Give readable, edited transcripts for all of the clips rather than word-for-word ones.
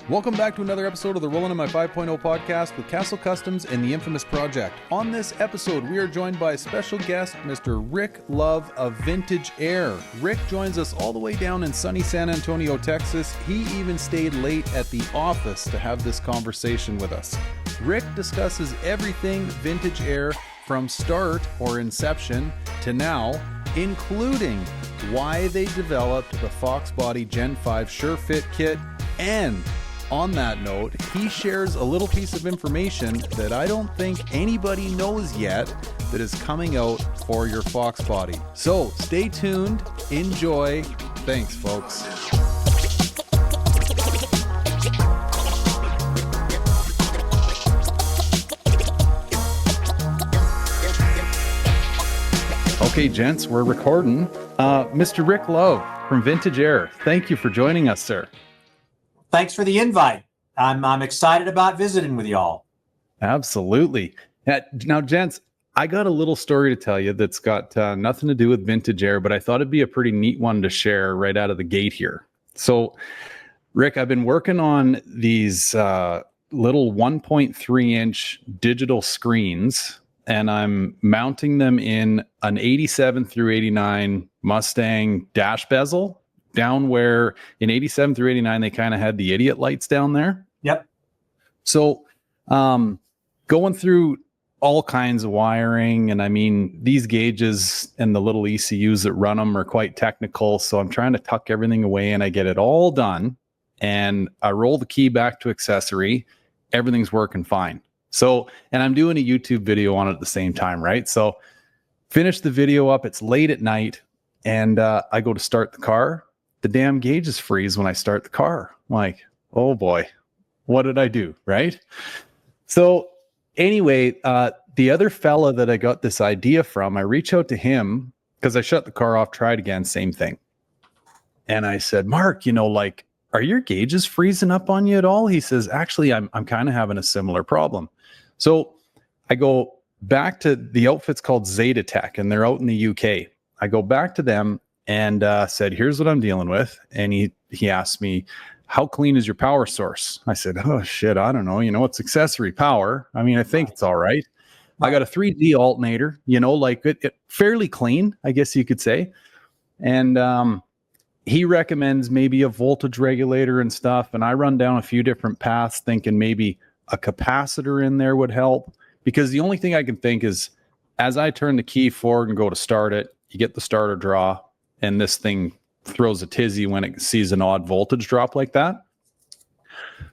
Welcome back to another episode of the Rollin' in My 5.0 podcast with KASL Customs and the Infamous Project. On this episode, we are joined by special guest, Mr. Rick Love of Vintage Air. Rick joins us all the way down in sunny San Antonio, Texas. He even stayed late at the office to have this conversation with us. Rick discusses everything Vintage Air from start or inception to now, including why they developed the Foxbody Gen 5 SureFit kit, and on that note, he shares a little piece of information that I don't think anybody knows yet that is coming out for your Foxbody. So stay tuned, enjoy. Thanks, folks. Okay, gents, we're recording. Mr. Rick Love from Vintage Air, thank you for joining us, sir. Thanks for the invite. I'm excited about visiting with y'all. Absolutely. Now, gents, I got a little story to tell you that's got nothing to do with Vintage Air, but I thought it'd be a pretty neat one to share right out of the gate here. So, Rick, I've been working on these little 1.3-inch digital screens, and I'm mounting them in an 87 through 89 Mustang dash bezel, down where in 87 through 89, they kind of had the idiot lights down there. Yep. So going through all kinds of wiring, and I mean, these gauges and the little ECUs that run them are quite technical. So I'm trying to tuck everything away and I get it all done. And I roll the key back to accessory. Everything's working fine. So, and I'm doing a YouTube video on it at the same time, right? So finish the video up. It's late at night and I go to start the car. The damn gauges freeze when I start the car. I'm like, oh boy, what did I do? Right? So anyway, the other fella that I got this idea from, I reach out to him because I shut the car off, tried again, same thing. And I said, Mark, like, are your gauges freezing up on you at all? He says, actually, I'm kind of having a similar problem. So I go back to the outfit's called Zeta Tech, and they're out in the UK. I go back to them and said, here's what I'm dealing with. And he asked me, how clean is your power source? I said, oh shit, I don't know. It's accessory power. I mean, I think it's all right. I got a 3D alternator, like it fairly clean, I guess you could say. And he recommends maybe a voltage regulator and stuff. And I run down a few different paths thinking maybe a capacitor in there would help. Because the only thing I can think is as I turn the key forward and go to start it, you get the starter draw. And this thing throws a tizzy when it sees an odd voltage drop like that.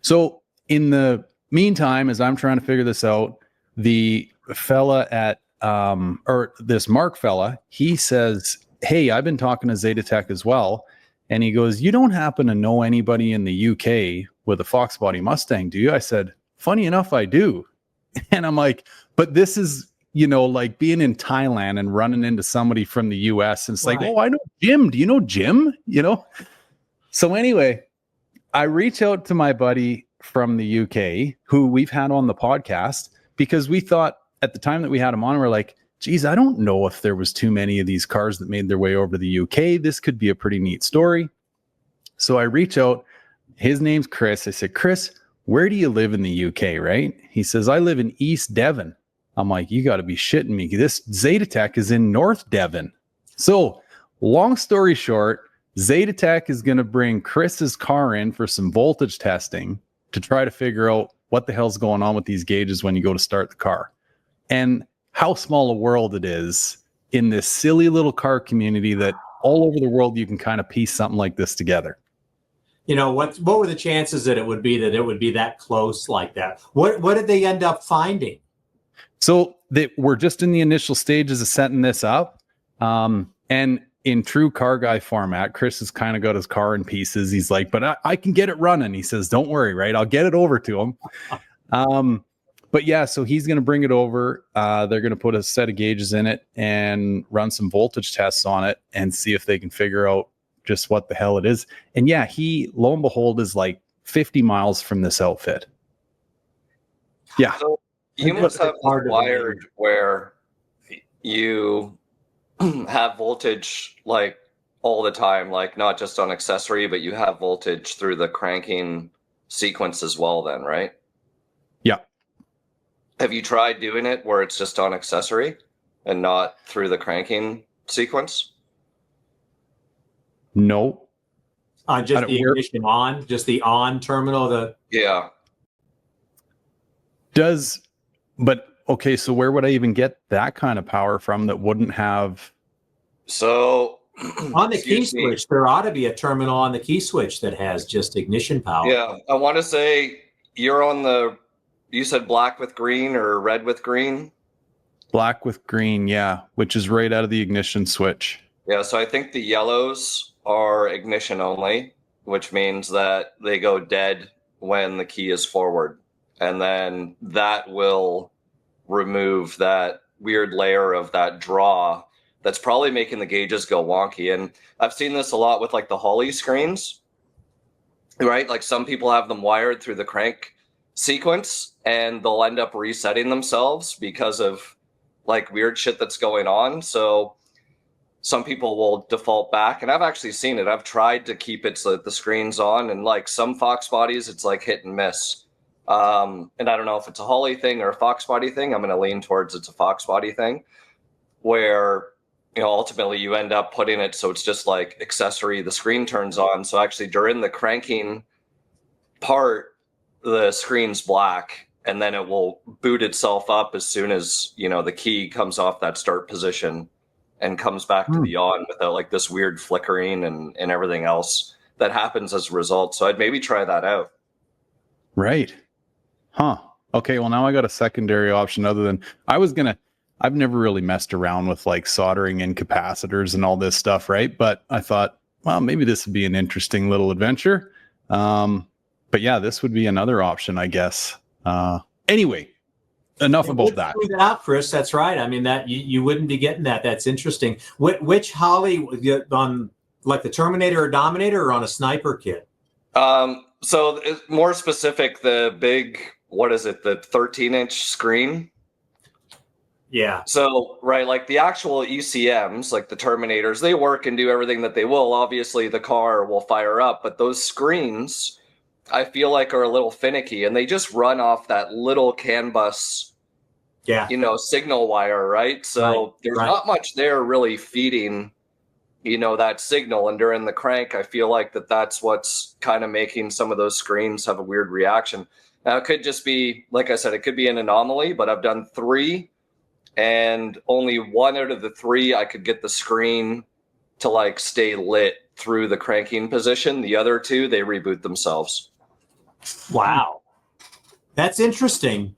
So in the meantime, as I'm trying to figure this out, the fella at, or this Mark fella, he says, hey, I've been talking to Zeta Tech as well. And he goes, you don't happen to know anybody in the UK with a Foxbody Mustang, do you? I said, funny enough, I do. And I'm like, but this is, like being in Thailand and running into somebody from the US. And it's like, oh, I know Jim. Do you know Jim? So anyway, I reach out to my buddy from the UK who we've had on the podcast because we thought at the time that we had him on, we're like, geez, I don't know if there was too many of these cars that made their way over to the UK. This could be a pretty neat story. So I reach out. His name's Chris. I said, Chris, where do you live in the UK, right? He says, I live in East Devon. I'm like, you got to be shitting me. This Zeta Tech is in North Devon. So long story short, Zeta Tech is going to bring Chris's car in for some voltage testing to try to figure out what the hell's going on with these gauges when you go to start the car. And how small a world it is in this silly little car community that all over the world you can kind of piece something like this together. What were the chances that it would be that close like that? What did they end up finding? So we're just in the initial stages of setting this up. And in true car guy format, Chris has kind of got his car in pieces. He's like, but I can get it running. He says, don't worry, right? I'll get it over to him. But yeah, so he's going to bring it over. They're going to put a set of gauges in it and run some voltage tests on it and see if they can figure out just what the hell it is. And yeah, he, lo and behold, is like 50 miles from this outfit. Yeah. So you must have wired where you have voltage like all the time, like not just on accessory, but you have voltage through the cranking sequence as well then, right? Yeah. Have you tried doing it where it's just on accessory and not through the cranking sequence? No. Just the ignition on, just the on terminal. Yeah. But okay, so where would I even get that kind of power from that wouldn't have? So on the key switch, there ought to be a terminal on the key switch that has just ignition power. Yeah, I want to say you're on you said black with green or red with green? Black with green, yeah, which is right out of the ignition switch. Yeah, so I think the yellows are ignition only, which means that they go dead when the key is forward. And then that will remove that weird layer of that draw that's probably making the gauges go wonky. And I've seen this a lot with like the Holley screens, right? Like some people have them wired through the crank sequence and they'll end up resetting themselves because of like weird shit that's going on. So some people will default back, and I've actually seen it. I've tried to keep it so that the screen's on, and like some Fox bodies, it's like hit and miss. And I don't know if it's a Holley thing or a Foxbody thing. I'm going to lean towards it's a Foxbody thing, where ultimately you end up putting it so it's just like accessory. The screen turns on, so actually during the cranking part, the screen's black, and then it will boot itself up as soon as the key comes off that start position and comes back to the on without like this weird flickering and everything else that happens as a result. So I'd maybe try that out. Right. Huh. Okay, well now I got a secondary option other than I've never really messed around with like soldering in capacitors and all this stuff, right? But I thought, well, maybe this would be an interesting little adventure. But yeah, this would be another option, I guess. Anyway, enough about that. That out, Chris. That's right. I mean, that you wouldn't be getting that. That's interesting. Which Holley on like the Terminator or Dominator or on a sniper kit? So more specific, the big, what is it? The 13-inch screen. Yeah. So, right, like the actual ECMs, like the Terminators, they work and do everything that they will. Obviously, the car will fire up, but those screens, I feel like, are a little finicky, and they just run off that little CAN bus, signal wire, right? So there's not much there really feeding, that signal. And during the crank, I feel like that's what's kind of making some of those screens have a weird reaction. Now, it could just be, like I said, it could be an anomaly, but I've done 3. And only 1 out of the 3, I could get the screen to like stay lit through the cranking position. The other 2, they reboot themselves. Wow. That's interesting.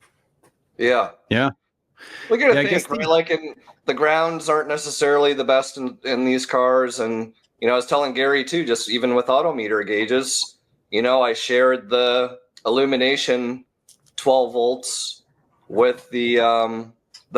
Yeah. Yeah. We got to think, right? Like the grounds aren't necessarily the best in these cars. And, I was telling Gary too, just even with autometer gauges, I shared the illumination 12 volts with the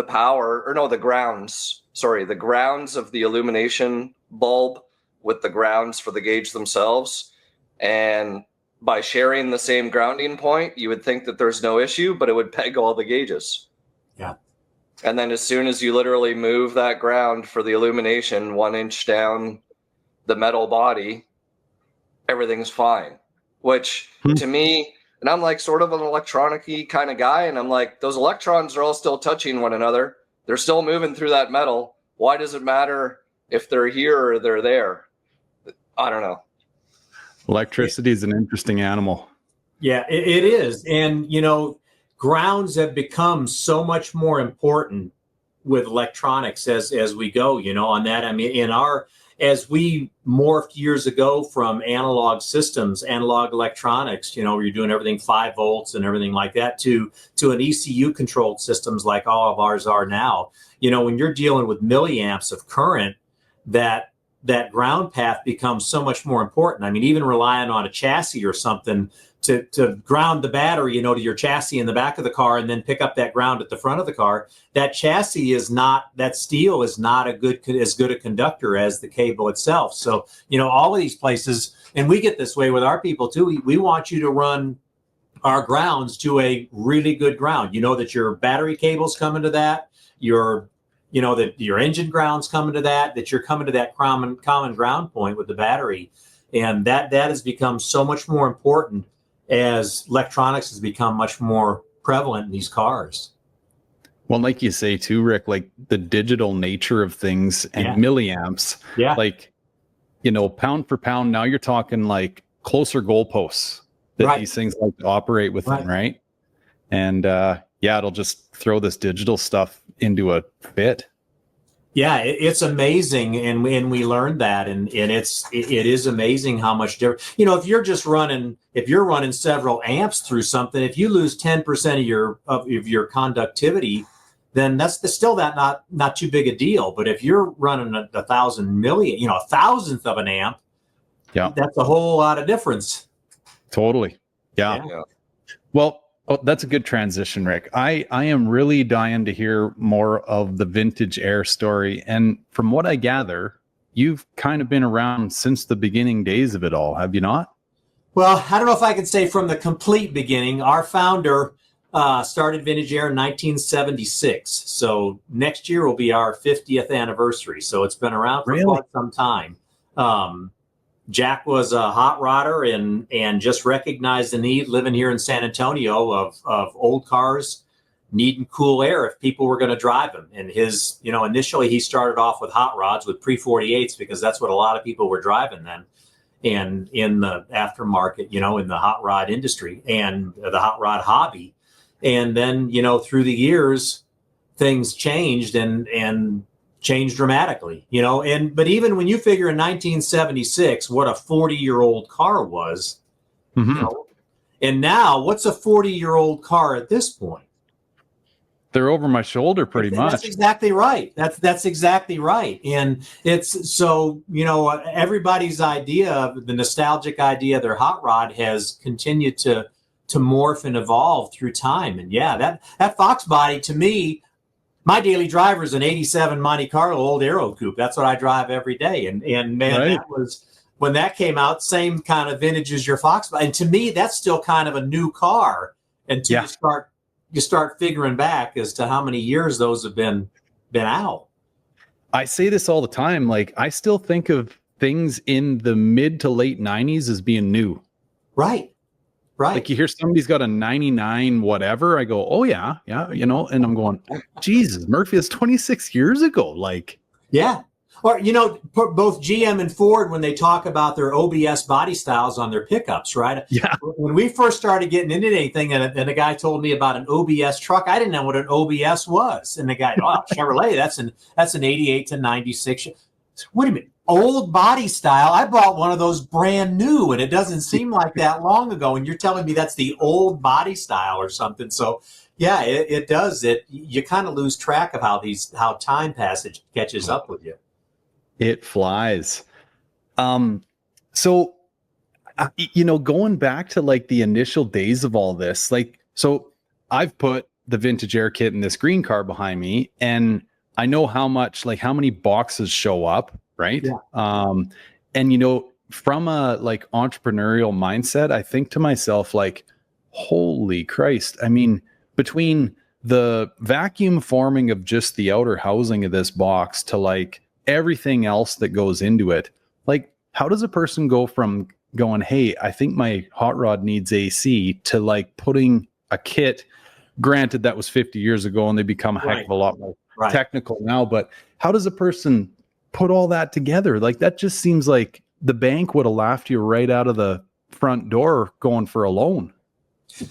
power, or no, the grounds of the illumination bulb with the grounds for the gauge themselves. And by sharing the same grounding point, you would think that there's no issue, but it would peg all the gauges. Yeah. And then as soon as you literally move that ground for the illumination 1 inch down the metal body, everything's fine. Which to me, and I'm like sort of an electronic-y kind of guy, and I'm like, those electrons are all still touching one another. They're still moving through that metal. Why does it matter if they're here or they're there? I don't know. Electricity is an interesting animal. Yeah, it is. And, grounds have become so much more important with electronics as we go, on that. I mean, as we morphed years ago from analog systems, analog electronics, where you're doing everything 5 volts and everything like that, to an ECU controlled systems like all of ours are now. When you're dealing with milliamps of current, that ground path becomes so much more important. I mean, even relying on a chassis or something to ground the battery, to your chassis in the back of the car and then pick up that ground at the front of the car. That chassis that steel is not as good a conductor as the cable itself. So, all of these places, and we get this way with our people too. We want you to run our grounds to a really good ground. That your battery cable's coming to that, that your engine ground's coming to that you're coming to that common ground point with the battery. And that has become so much more important as electronics has become much more prevalent in these cars. Well, like you say too, Rick, like the digital nature of things and milliamps, like, you know, pound for pound, now you're talking like closer goalposts that these things like to operate within, right? And it'll just throw this digital stuff into a fit. Yeah, it's amazing, and we learned that, and it is amazing how much different. You know, if you're running several amps through something, if you lose 10% of your conductivity, then that's still not too big a deal. But if you're running a thousand million, a thousandth of an amp, that's a whole lot of difference. Totally. Yeah. Well, that's a good transition, Rick. I am really dying to hear more of the vintage air story. And from what I gather, you've kind of been around since the beginning days of it all, have you not? Well, I don't know if I can say from the complete beginning. Our founder started Vintage Air in 1976. So next year will be our 50th anniversary. So it's been around for quite some time. Jack was a hot rodder and just recognized the need living here in San Antonio of old cars needing cool air if people were going to drive them. And his, initially he started off with hot rods with pre-48s because that's what a lot of people were driving then. And in the aftermarket, in the hot rod industry and the hot rod hobby. And then, through the years, things changed and changed dramatically, but even when you figure in 1976 what a 40-year-old car was, and now what's a 40-year-old car at this point? They're over my shoulder pretty much. That's exactly right. That's exactly right. And it's so, everybody's idea, the nostalgic idea of their hot rod has continued to morph and evolve through time. And that Foxbody, to me, my daily driver is an 87 Monte Carlo old Aero Coupe. That's what I drive every day. And man, that was, when that came out, same kind of vintage as your Foxbody. And to me, that's still kind of a new car until you start figuring back as to how many years those have been out. I say this all the time. Like, I still think of things in the mid to late 90s as being new. Right. Like, you hear somebody's got a 99 whatever, I go, oh yeah, and I'm going, oh, Jesus, Murphy, it's 26 years ago. Like, or both GM and Ford, when they talk about their OBS body styles on their pickups, right? When we first started getting into anything, and a guy told me about an OBS truck, I didn't know what an OBS was, and the guy, Chevrolet, that's an 88 to 96. Wait a minute. Old body style. I bought one of those brand new, and it doesn't seem like that long ago. And you're telling me that's the old body style or something. So it does. You kind of lose track of how time passage catches up with you. It flies. So going back to like the initial days of all this, like, so I've put the vintage air kit in this green car behind me, and I know how many boxes show up. Right. And, from a like entrepreneurial mindset, I think to myself, like, holy Christ. I mean, between the vacuum forming of just the outer housing of this box to like everything else that goes into it, like, how does a person go from going, hey, I think my hot rod needs AC, to like putting a kit, granted that was 50 years ago and they become a heck of a lot more technical now, but how does a person put all that together? Like, that just seems like the bank would have laughed you right out of the front door going for a loan.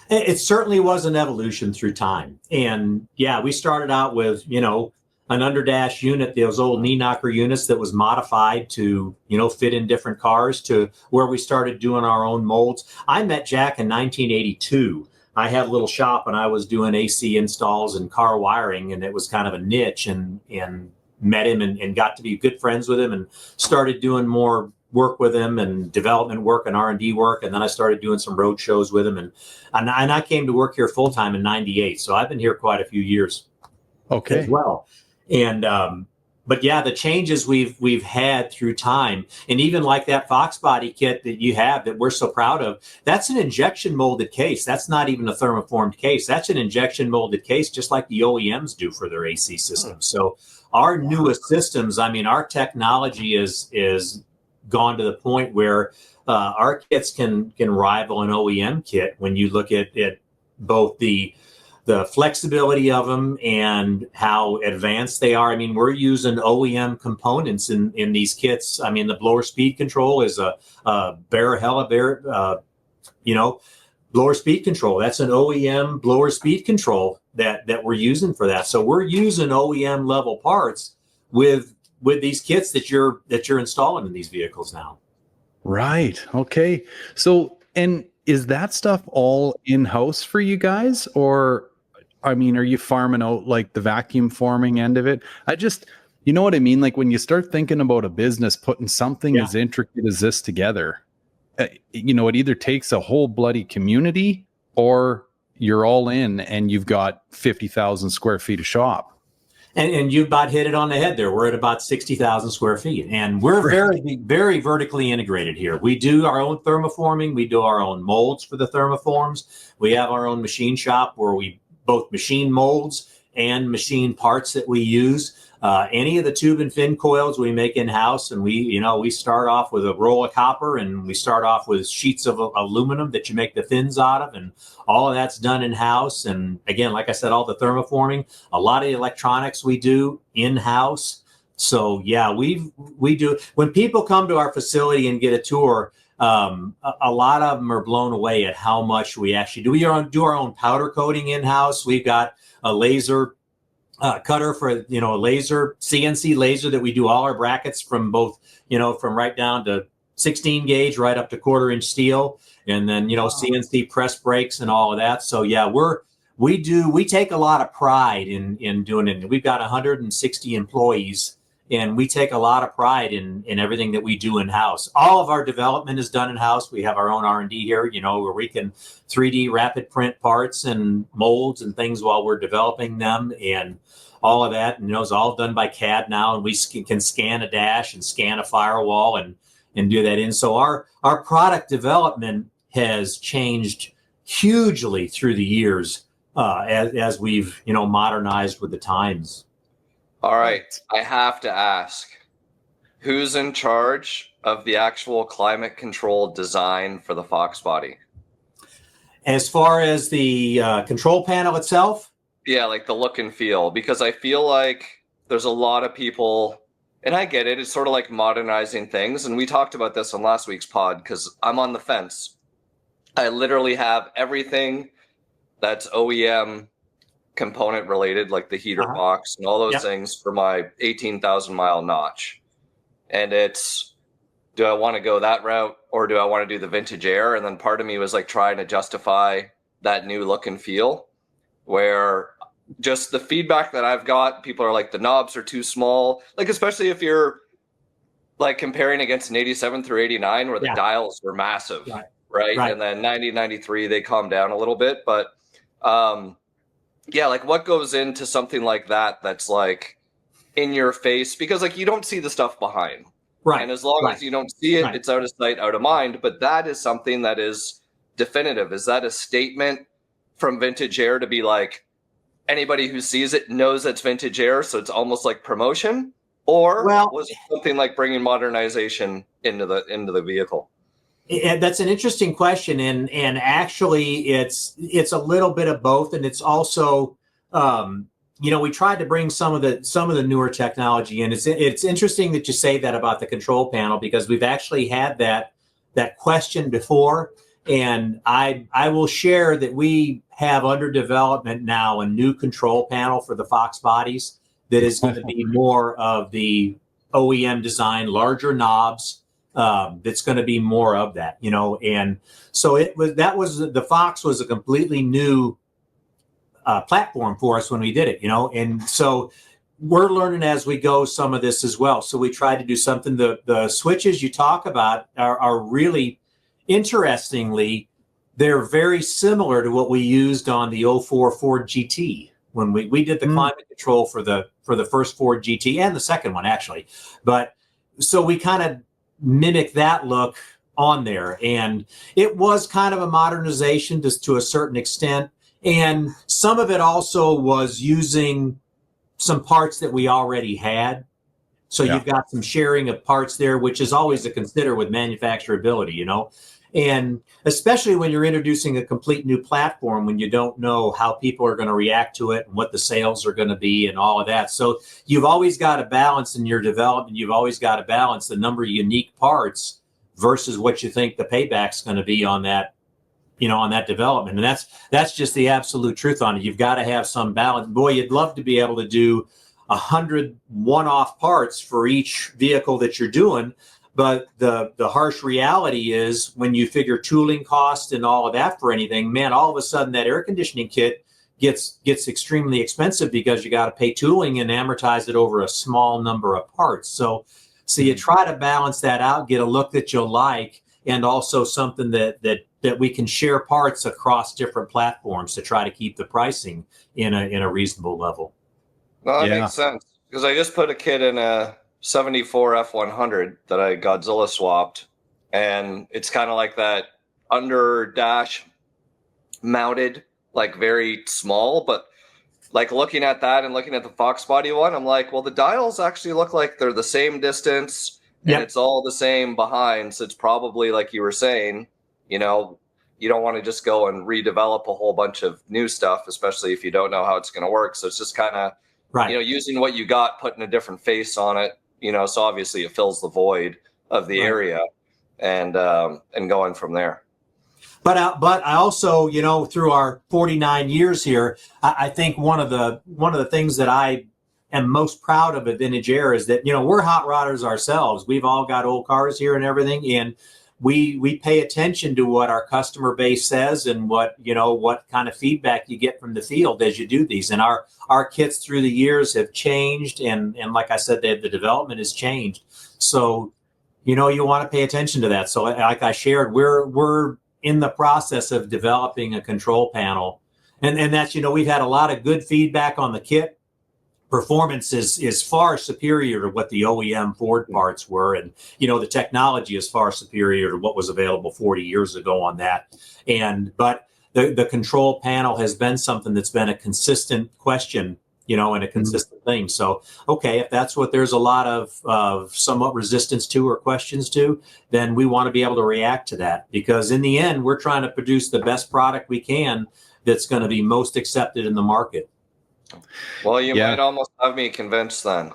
It certainly was an evolution through time. And we started out with, an underdash unit, those old knee knocker units that was modified to, fit in different cars, to where we started doing our own molds. I met Jack in 1982. I had a little shop and I was doing AC installs and car wiring, and it was kind of a niche, and met him and got to be good friends with him and started doing more work with him and development work and R&D work. And then I started doing some road shows with him. And I came to work here full time in 98. So I've been here quite a few years as well. And, but the changes we've had through time, and even like that Foxbody kit that you have that we're so proud of, that's an injection molded case. That's not even a thermoformed case. That's an injection molded case, just like the OEMs do for their AC systems. So our newest systems, I mean, our technology is gone to the point where our kits can rival an OEM kit when you look at both the flexibility of them and how advanced they are. I mean, we're using OEM components in these kits. I mean, the blower speed control is a blower speed control. That's an OEM blower speed control that we're using for that. So we're using OEM level parts with these kits that you're installing in these vehicles now. Right. Okay. So, and is that stuff all in-house for you guys, or I mean, are you farming out like the vacuum forming end of it? You know what I mean? Like when you start thinking about a business putting something as intricate as this together, it either takes a whole bloody community or you're all in and you've got 50,000 square feet of shop. And you about hit it on the head there. We're at about 60,000 square feet, and we're very, very vertically integrated here. We do our own thermoforming. We do our own molds for the thermoforms. We have our own machine shop where we both machine molds and machine parts that we use. Any of the tube and fin coils we make in-house, and we start off with a roll of copper, and we start off with sheets of aluminum that you make the fins out of, and all of that's done in-house. And again, like I said, all the thermoforming, a lot of the electronics we do in-house. So yeah, we do. When people come to our facility and get a tour, a lot of them are blown away at how much we actually do. We do our own powder coating in-house. We've got a laser cutter for a CNC laser that we do all our brackets from both, from right down to 16 gauge right up to 1/4 inch steel, and then CNC press brakes and all of that. So yeah, we take a lot of pride in doing it. We've got 160 employees, and we take a lot of pride in everything that we do in-house. All of our development is done in-house. We have our own R&D here, where we can 3D rapid print parts and molds and things while we're developing them, and all of that. And it's all done by CAD now, and we can scan a dash and scan a firewall and do that in. So our product development has changed hugely through the years as we've modernized with the times. All right, I have to ask, who's in charge of the actual climate control design for the Foxbody? As far as the control panel itself? Yeah, like the look and feel, because I feel like there's a lot of people, and I get it, it's sort of like modernizing things, and we talked about this on last week's pod because I'm on the fence. I literally have everything that's OEM component related, like the heater box and all those things for my 18,000 mile notch. And it's, do I want to go that route or do I want to do the vintage air? And then part of me was like trying to justify that new look and feel, where just the feedback that I've got, people are like, the knobs are too small. Like, especially if you're like comparing against an 87 through 89 where the dials were massive, right? And then 90, 93, they calm down a little bit. But yeah, like what goes into something like that that's like in your face? Because like you don't see the stuff behind. Right. And as long as you don't see it, it's out of sight, out of mind. But that is something that is definitive. Is that a statement from Vintage Air to be like, anybody who sees it knows it's Vintage Air, so it's almost like promotion? Or was it something like bringing modernization into the vehicle? That's an interesting question, and actually, it's a little bit of both, and it's also, we tried to bring some of the newer technology in. It's interesting that you say that about the control panel, because we've actually had that question before, and I will share that we have under development now a new control panel for the Fox bodies that is going to be more of the OEM design, larger knobs. That's going to be more of that, and so the Fox was a completely new platform for us when we did it, and so we're learning as we go some of this as well. So we tried to do something. The switches you talk about are really, interestingly, they're very similar to what we used on the 04 Ford GT when we did the climate control for the first Ford GT and the second one actually, but so we kind of mimic that look on there, and it was kind of a modernization to a certain extent, and some of it also was using some parts that we already had. So you've got some sharing of parts there, which is always to consider with manufacturability, you know, and especially when you're introducing a complete new platform, when you don't know how people are going to react to it and what the sales are going to be and all of that. So you've always got to balance in your development. You've always got to balance the number of unique parts versus what you think the payback's going to be on that, you know, on that development. And that's just the absolute truth on it. You've got to have some balance. Boy, you'd love to be able to do 100 one-off parts for each vehicle that you're doing. But the harsh reality is when you figure tooling cost and all of that for anything, man, all of a sudden that air conditioning kit gets extremely expensive because you got to pay tooling and amortize it over a small number of parts. So you try to balance that out, get a look that you'll like, and also something that we can share parts across different platforms to try to keep the pricing in a reasonable level. No, that makes sense, because I just put a kit in a 74 F100 that I Godzilla swapped, and it's kind of like that under dash mounted, like very small, but like looking at that and looking at the Foxbody one, I'm like, well, the dials actually look like they're the same distance, and it's all the same behind, so it's probably, like you were saying, you know, you don't want to just go and redevelop a whole bunch of new stuff, especially if you don't know how it's going to work. So it's just kind of, you know, using what you got, putting a different face on it, you know, so obviously it fills the void of the area, and going from there. But I also, you know, through our 49 years here, I think one of the things that I am most proud of at Vintage Air is that, you know, we're hot rodders ourselves. We've all got old cars here and everything, and we pay attention to what our customer base says and what kind of feedback you get from the field as you do these. And our kits through the years have changed, and like I said, the development has changed. So, you know, you want to pay attention to that. So like I shared, we're in the process of developing a control panel, and that's, you know, we've had a lot of good feedback on the kit. Performance is far superior to what the OEM Ford parts were, and you know, the technology is far superior to what was available 40 years ago on that. But the control panel has been something that's been a consistent question, you know, and a consistent thing. So okay, if that's what there's a lot of somewhat resistance to or questions to, then we want to be able to react to that, because in the end, we're trying to produce the best product we can that's going to be most accepted in the market. Well, you might almost have me convinced then.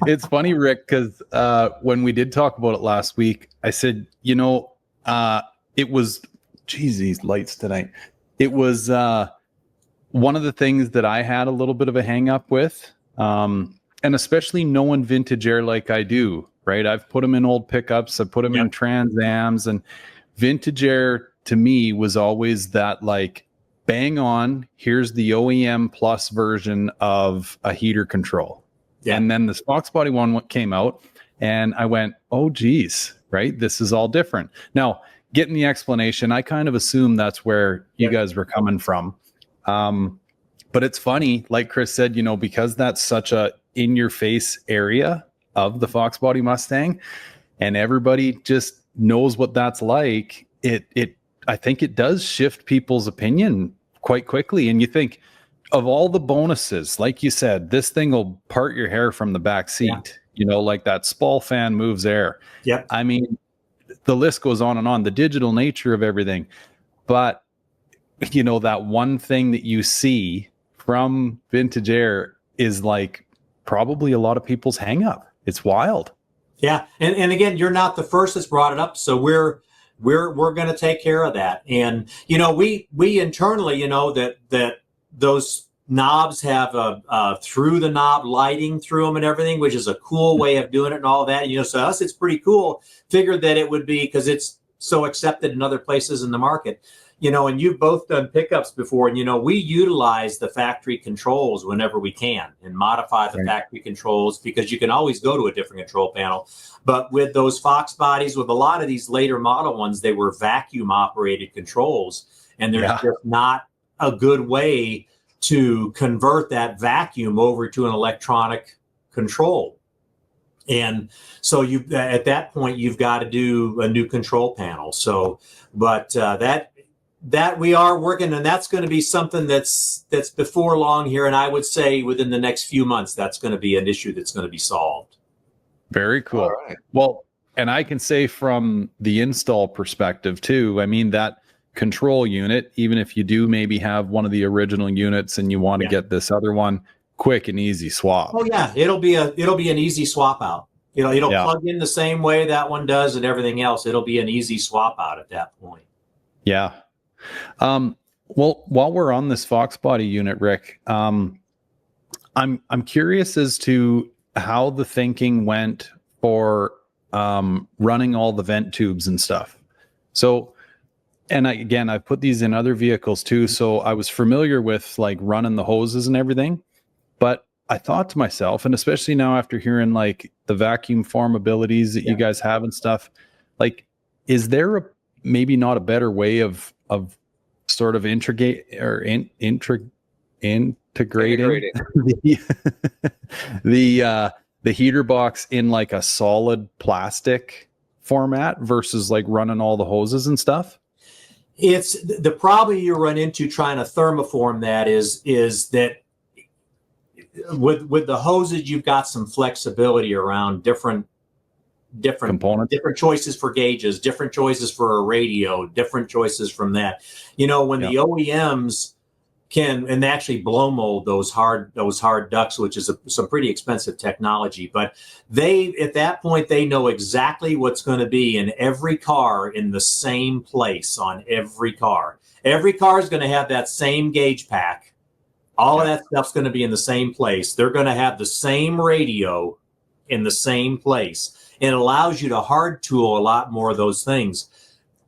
It's funny, Rick, because when we did talk about it last week, I said, you know, it was, geez, these lights tonight. It was one of the things that I had a little bit of a hang up with, and especially knowing Vintage Air like I do, right? I've put them in old pickups, I've put them in Trans Ams, and Vintage Air to me was always that, like, bang on, here's the OEM plus version of a heater control. And then this Foxbody one came out, and I went, oh, geez, right? This is all different. Now, getting the explanation, I kind of assumed that's where you guys were coming from. But it's funny, like Chris said, you know, because that's such a in-your-face area of the Foxbody Mustang, and everybody just knows what that's like, I think it does shift people's opinion quite quickly. And you think, of all the bonuses, like you said, this thing will part your hair from the back seat, you know, like that Spall fan moves air. I mean, the list goes on and on, the digital nature of everything. But, you know, that one thing that you see from Vintage Air is like probably a lot of people's hang up. It's wild. Yeah. And again, you're not the first that's brought it up. So we're going to take care of that. And, you know, we internally, you know, that those knobs have a through the knob lighting through them and everything, which is a cool way of doing it and all that. You know, so us, it's pretty cool. Figured that it would be, because it's so accepted in other places in the market. You know, and you've both done pickups before, and, you know, we utilize the factory controls whenever we can and modify the factory controls, because you can always go to a different control panel. But with those Fox bodies, with a lot of these later model ones, they were vacuum operated controls, and there's just not a good way to convert that vacuum over to an electronic control. And so at that point, you've got to do a new control panel. So, but that we are working, and that's going to be something that's before long here. And I would say within the next few months, that's going to be an issue that's going to be solved. Very cool. All right. Well, and I can say from the install perspective too, I mean, that control unit, even if you do maybe have one of the original units and you want to get this other one, quick and easy swap. Oh yeah, it'll be an easy swap out. It'll plug in the same way that one does and everything else. It'll be an easy swap out at that point. Yeah. Well, while we're on this Foxbody unit, Rick, I'm curious as to how the thinking went for running all the vent tubes and stuff. So, and I've put these in other vehicles too, so I was familiar with like running the hoses and everything, but I thought to myself, and especially now after hearing like the vacuum form abilities that you guys have and stuff, like, is there maybe not a better way of sort of integrating the heater box in like a solid plastic format versus like running all the hoses and stuff? It's the problem you run into trying to thermoform that is that with the hoses, you've got some flexibility around different components, different choices for gauges, different choices for a radio, different choices from that. When the OEMs can and actually blow mold those hard ducts, which is some pretty expensive technology, but at that point they know exactly what's going to be in every car in the same place on every car. Every car is going to have that same gauge pack. All of that stuff's going to be in the same place. They're going to have the same radio in the same place. And it allows you to hard tool a lot more of those things.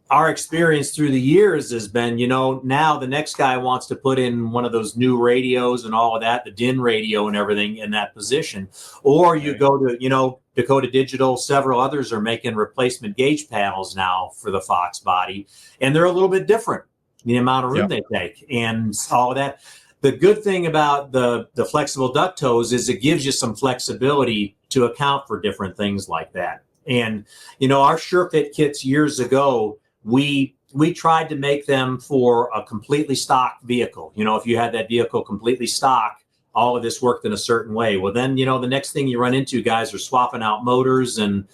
Our experience through the years has been, now the next guy wants to put in one of those new radios and all of that, the DIN radio and everything in that position. Or you go to, Dakota Digital, several others are making replacement gauge panels now for the Foxbody. And they're a little bit different, the amount of room they take and all of that. The good thing about the flexible duct hose is it gives you some flexibility to account for different things like that. And, our SureFit kits years ago, we tried to make them for a completely stock vehicle. If you had that vehicle completely stock, all of this worked in a certain way. Well, then, the next thing you run into, guys are swapping out motors, and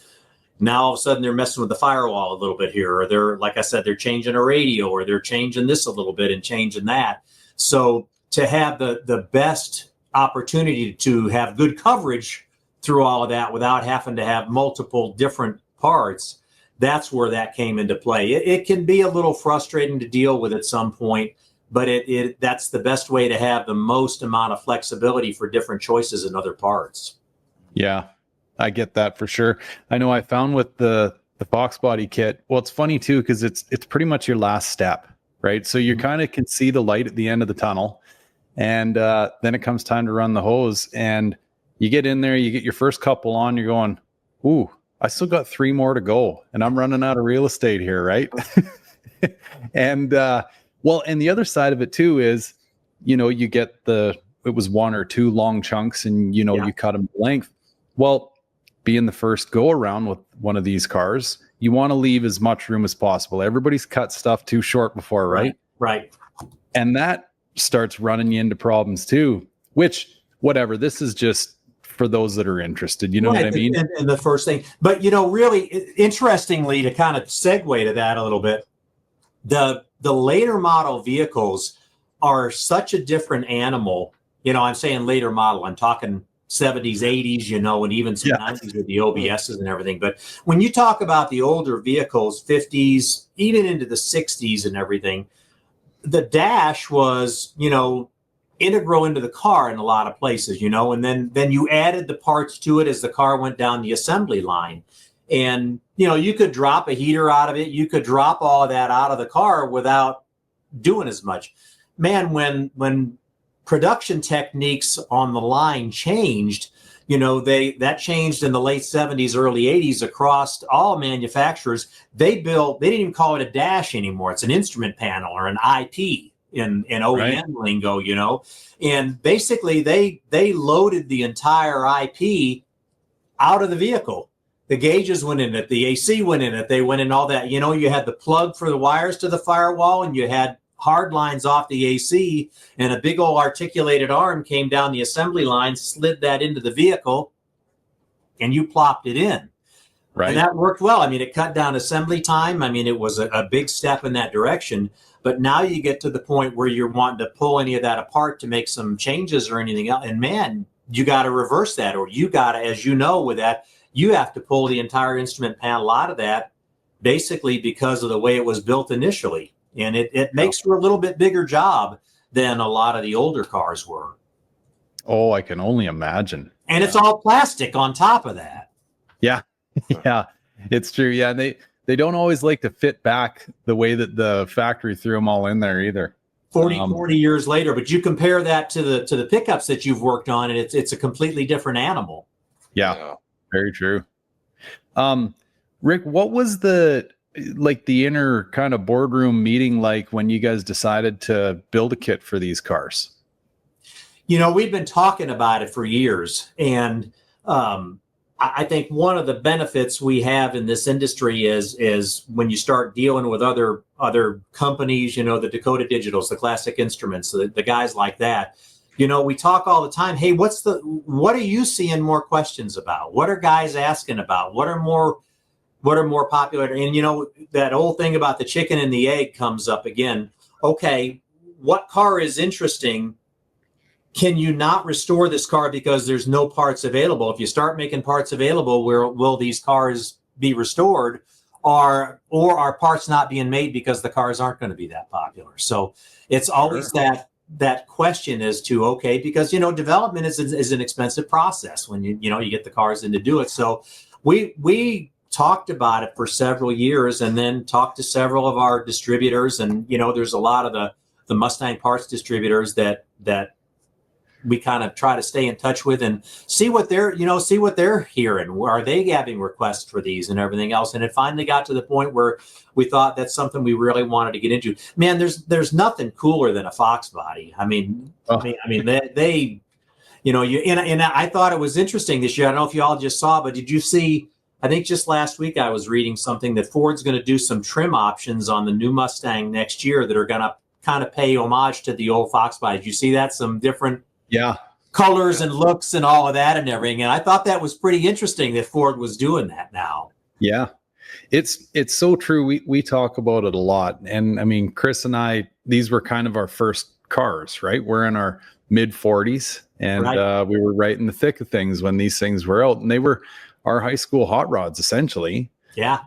now all of a sudden they're messing with the firewall a little bit here, or they're, like I said, they're changing a radio, or they're changing this a little bit and changing that. So to have the best opportunity to have good coverage through all of that without having to have multiple different parts, that's where that came into play. It can be a little frustrating to deal with at some point, but that's the best way to have the most amount of flexibility for different choices in other parts. Yeah, I get that for sure. I know I found with the Foxbody kit, well, it's funny too, because it's pretty much your last step, right? So you kind of can see the light at the end of the tunnel, and then it comes time to run the hose, and you get in there, you get your first couple on, you're going, ooh, I still got 3 more to go, and I'm running out of real estate here, right? And and the other side of it too is, you get it was 1 or 2 long chunks, and you cut them length. Well, being the first go around with one of these cars, you want to leave as much room as possible. Everybody's cut stuff too short before, right? Right. And that starts running you into problems too, which, whatever, this is just for those that are interested, you know what I mean? And the first thing, but really interestingly, to kind of segue to that a little bit, the later model vehicles are such a different animal. I'm saying later model, I'm talking 70s, 80s, and even some 90s with the OBSs and everything. But when you talk about the older vehicles, 50s, even into the 60s and everything, the dash was, integral into the car in a lot of places, and then you added the parts to it as the car went down the assembly line. And, you could drop a heater out of it. You could drop all of that out of the car without doing as much. Man, when production techniques on the line changed, that changed in the late 70s, early 80s across all manufacturers. They didn't even call it a dash anymore. It's an instrument panel or an IP in OEM lingo, and basically they loaded the entire IP out of the vehicle. the gauges went in it, the AC went in it, they went in all that. You know, you had the plug for the wires to the firewall, and you had hard lines off the AC, and a big old articulated arm came down the assembly line, slid that into the vehicle, and you plopped it in. Right. And that worked well. I mean, it cut down assembly time. I mean, it was a big step in that direction. But now you get to the point where you're wanting to pull any of that apart to make some changes or anything else. And man, you got to reverse that, or you got to, as you know, with that, you have to pull the entire instrument panel out of that, basically because of the way it was built initially. And it makes for a little bit bigger job than a lot of the older cars were. Oh, I can only imagine. And it's all plastic on top of that. Yeah. Yeah, it's true. Yeah. And they don't always like to fit back the way that the factory threw them all in there either. 40 years later, but you compare that to the pickups that you've worked on, and it's a completely different animal. Yeah. Very true. Rick, what was the inner kind of boardroom meeting like when you guys decided to build a kit for these cars? You know, we've been talking about it for years, and I think one of the benefits we have in this industry is when you start dealing with other companies, you know, the Dakota Digitals, the Classic Instruments, the guys like that. You know, we talk all the time. Hey, what are you seeing more questions about? What are guys asking about? What are more popular? And you know, that old thing about the chicken and the egg comes up again. Okay, what car is interesting? Can you not restore this car because there's no parts available? If you start making parts available, will these cars be restored, or are parts not being made because the cars aren't going to be that popular? So it's always that question as to, okay, because, you know, development is an expensive process when you get the cars in to do it. So we talked about it for several years, and then talked to several of our distributors, and, you know, there's a lot of the Mustang parts distributors that we kind of try to stay in touch with and see what they're hearing. Are they having requests for these and everything else? And it finally got to the point where we thought that's something we really wanted to get into. Man, there's nothing cooler than a Foxbody. I mean, they you know, and I thought it was interesting this year. I don't know if you all just saw, but did you see, I think just last week I was reading something that Ford's going to do some trim options on the new Mustang next year that are going to kind of pay homage to the old Foxbody. Did you see that? Some different colors and looks and all of that and everything. And I thought that was pretty interesting that Ford was doing that now. Yeah. It's so true. We talk about it a lot. And I mean, Chris and I, these were kind of our first cars, right? We're in our mid 40s, and we were right in the thick of things when these things were out, and they were our high school hot rods essentially. Yeah.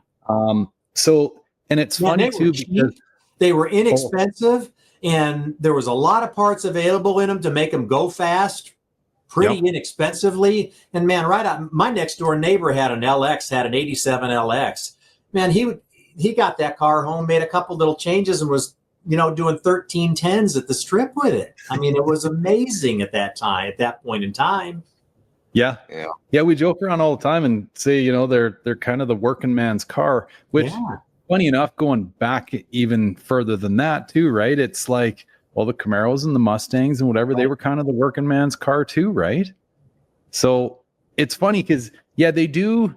So, and it's funny too, because they were inexpensive. And there was a lot of parts available in them to make them go fast, pretty inexpensively. And man, my next door neighbor had an an 87 LX. Man, he got that car home, made a couple little changes, and was, you know, doing 1310s at the strip with it. I mean, it was amazing at that point in time. Yeah. We joke around all the time and say, you know, they're kind of the working man's car, which funny enough, going back even further than that too, right? It's like, well, the Camaros and the Mustangs and whatever, they were kind of the working man's car too, right? So it's funny because, they do.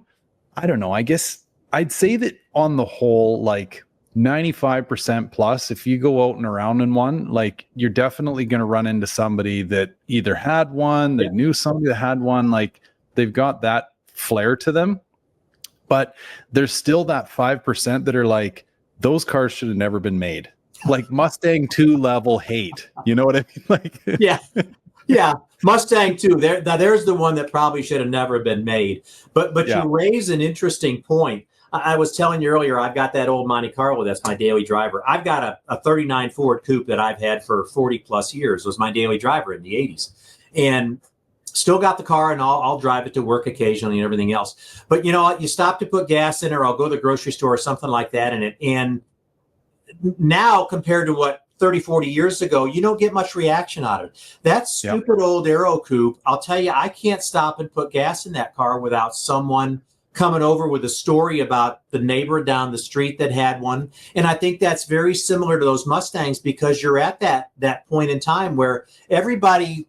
I don't know. I guess I'd say that on the whole, like 95% plus, if you go out and around in one, like you're definitely going to run into somebody that either had one, they knew somebody that had one, like they've got that flair to them. But there's still that 5% that are like, those cars should have never been made. Like Mustang 2 level hate. You know what I mean? Like, yeah. Mustang 2. There's the one that probably should have never been made. But you raise an interesting point. I was telling you earlier, I've got that old Monte Carlo. That's my daily driver. I've got a 39 Ford Coupe that I've had for 40 plus years. It was my daily driver in the 80s. And still got the car, and I'll drive it to work occasionally and everything else. But you know, you stop to put gas in, or I'll go to the grocery store or something like that in it. And now compared to what 30, 40 years ago, you don't get much reaction out of it. That stupid old Aero Coupe, I'll tell you, I can't stop and put gas in that car without someone coming over with a story about the neighbor down the street that had one. And I think that's very similar to those Mustangs, because you're at that point in time where everybody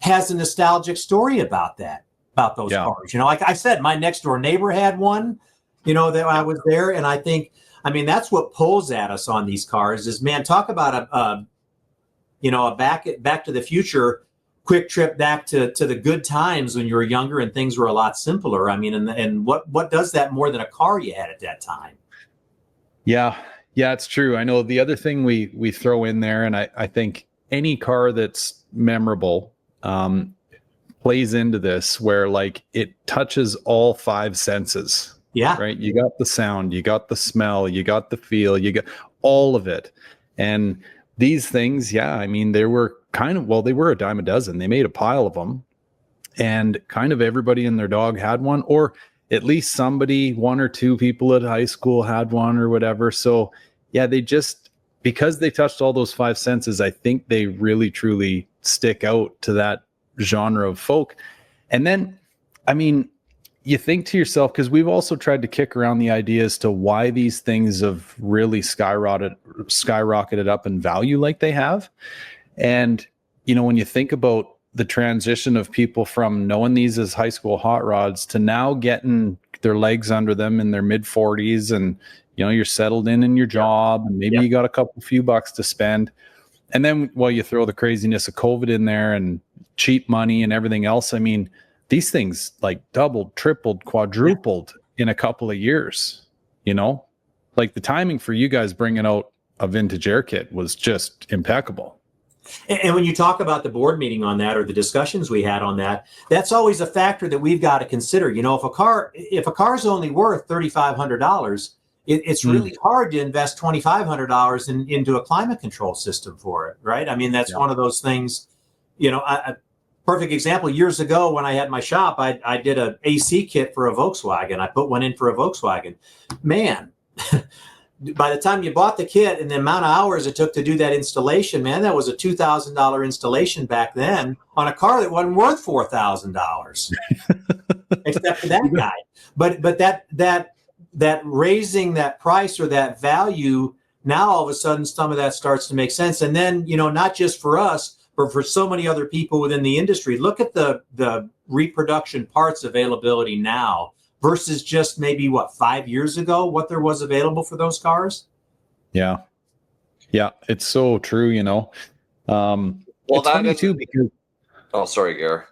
has a nostalgic story about that. about those cars. You know, like I said, my next door neighbor had one, you know, that I was there. And I think, I mean, that's what pulls at us on these cars is, man, talk about a back to the future, quick trip back to the good times when you were younger and things were a lot simpler. I mean, and what does that more than a car you had at that time? Yeah, it's true. I know the other thing we throw in there, and I think any car that's memorable plays into this, where like it touches all five senses. Yeah. Right. You got the sound, you got the smell, you got the feel, you got all of it. And these things, I mean, they were they were a dime a dozen. They made a pile of them, and kind of everybody and their dog had one, or at least somebody, one or two people at high school had one or whatever. So they just, because they touched all those five senses, I think they really truly stick out to that genre of folk. And then, I mean, you think to yourself, because we've also tried to kick around the idea as to why these things have really skyrocketed up in value like they have. And, you know, when you think about the transition of people from knowing these as high school hot rods to now getting their legs under them in their mid 40s, and, you know, you're settled in your job, and maybe you got a few bucks to spend. And then, you throw the craziness of COVID in there and cheap money and everything else. I mean, these things like doubled, tripled, quadrupled in a couple of years, you know, like the timing for you guys bringing out a vintage air kit was just impeccable. And when you talk about the board meeting on that, or the discussions we had on that, that's always a factor that we've got to consider. You know, if a car's only worth $3,500, it's really hard to invest $2,500 into a climate control system for it. Right. I mean, that's one of those things, you know, perfect example, years ago when I had my shop, I did an AC kit for a Volkswagen. I put one in for a Volkswagen. Man, by the time you bought the kit and the amount of hours it took to do that installation, man, that was a $2,000 installation back then on a car that wasn't worth $4,000, except for that guy. But that raising that price or that value, now all of a sudden some of that starts to make sense. And then, you know, not just for us, but for so many other people within the industry, look at the reproduction parts availability now versus just maybe 5 years ago, what there was available for those cars. Yeah, it's so true. You know, it's funny too because. Oh, sorry, Gary.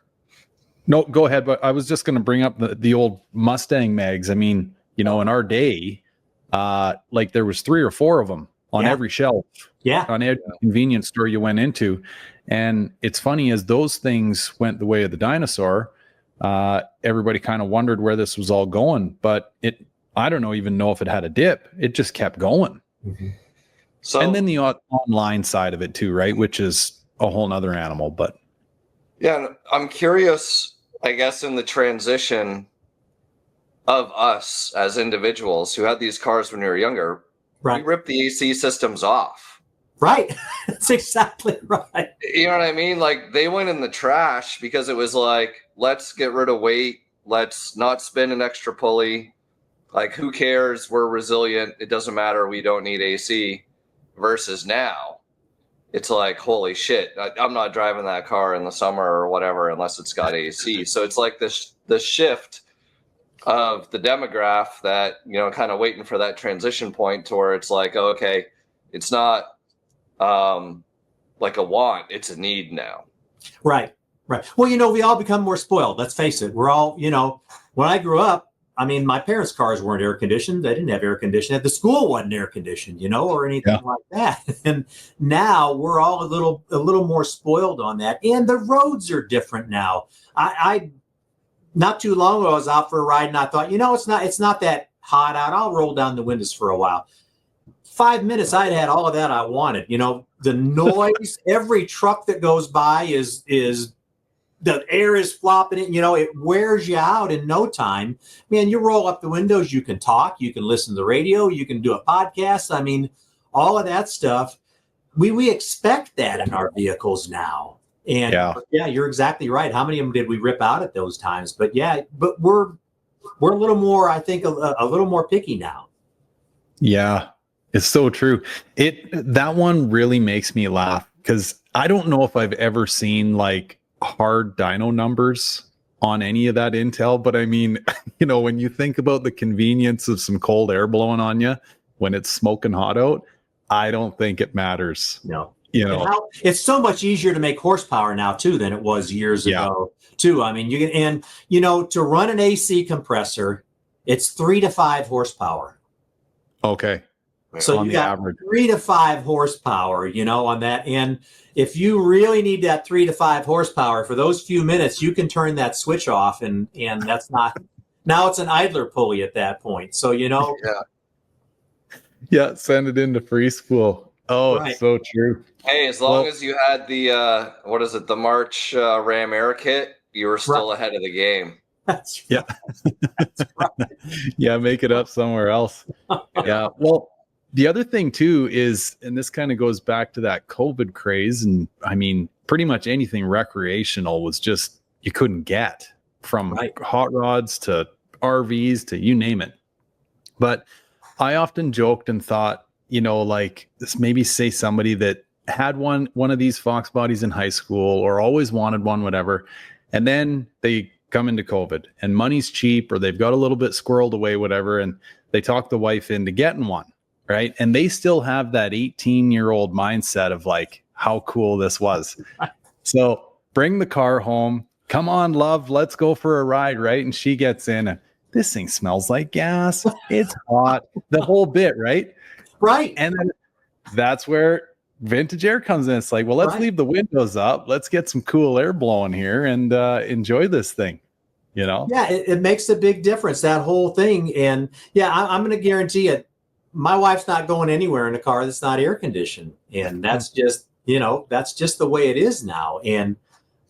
No, go ahead. But I was just going to bring up the old Mustang mags. I mean, you know, in our day, like there was 3 or 4 of them on every shelf. Yeah, on every convenience store you went into. And it's funny, as those things went the way of the dinosaur, everybody kind of wondered where this was all going. But I don't even know if it had a dip. It just kept going. Mm-hmm. So, and then the online side of it too, right? Which is a whole nother animal. But yeah, I'm curious, I guess, in the transition of us as individuals who had these cars when we were younger, we ripped the AC systems off. Right. That's exactly right. You know what I mean? Like they went in the trash because it was like, let's get rid of weight. Let's not spin an extra pulley. Like, who cares? We're resilient. It doesn't matter. We don't need AC. Versus now, it's like, holy shit, I'm not driving that car in the summer or whatever unless it's got AC. So it's like the shift of the demographic that, you know, kind of waiting for that transition point to where it's like, oh, okay, it's not like a want, it's a need now. Right. Well, you know, we all become more spoiled. Let's face it. We're all, you know, when I grew up, I mean, my parents' cars weren't air conditioned. They didn't have air conditioning. The school wasn't air conditioned, you know, or anything like that. And now we're all a little more spoiled on that. And the roads are different now. I not too long ago, I was out for a ride and I thought, you know, it's not that hot out. I'll roll down the windows for a while. 5 minutes, I'd had all of that I wanted. You know, the noise, every truck that goes by is the air is flopping it. You know, it wears you out in no time. Man, you roll up the windows, you can talk, you can listen to the radio, you can do a podcast. I mean, all of that stuff. We expect that in our vehicles now. And yeah, you're exactly right. How many of them did we rip out at those times? But we're a little more, I think, a little more picky now. Yeah. It's so true. That one really makes me laugh because I don't know if I've ever seen like hard dyno numbers on any of that intel, but I mean, when you think about the convenience of some cold air blowing on you when it's smoking hot out, I don't think it matters. No. It's so much easier to make horsepower now too than it was years ago too. I mean, to run an AC compressor, it's 3 to 5 horsepower. Okay. So you got average 3 to 5 horsepower, on that. And if you really need that 3 to 5 horsepower for those few minutes, you can turn that switch off, and that's not. Now it's an idler pulley at that point. So Yeah, send it into free spool. Oh, right. It's so true. Hey, as long as you had the the March Ram Air Kit, you were still ahead of the game. That's right. That's right. Yeah, make it up somewhere else. Yeah. Well, the other thing too is, and this kind of goes back to that COVID craze, and I mean, pretty much anything recreational was just, you couldn't get, from hot rods to RVs to you name it. But I often joked and thought, like, this, maybe say somebody that had one of these Fox bodies in high school or always wanted one, whatever, and then they come into COVID and money's cheap, or they've got a little bit squirreled away, whatever, and they talk the wife into getting one, right? And they still have that 18-year-old mindset of like, how cool this was. So bring the car home. Come on, love, let's go for a ride, right? And she gets in, and this thing smells like gas. It's hot. The whole bit, right? Right. And then that's where vintage air comes in. It's like, well, let's leave the windows up. Let's get some cool air blowing here and enjoy this thing, Yeah, it makes a big difference, that whole thing. And I'm going to guarantee it. My wife's not going anywhere in a car that's not air conditioned. And that's just, that's just the way it is now. And,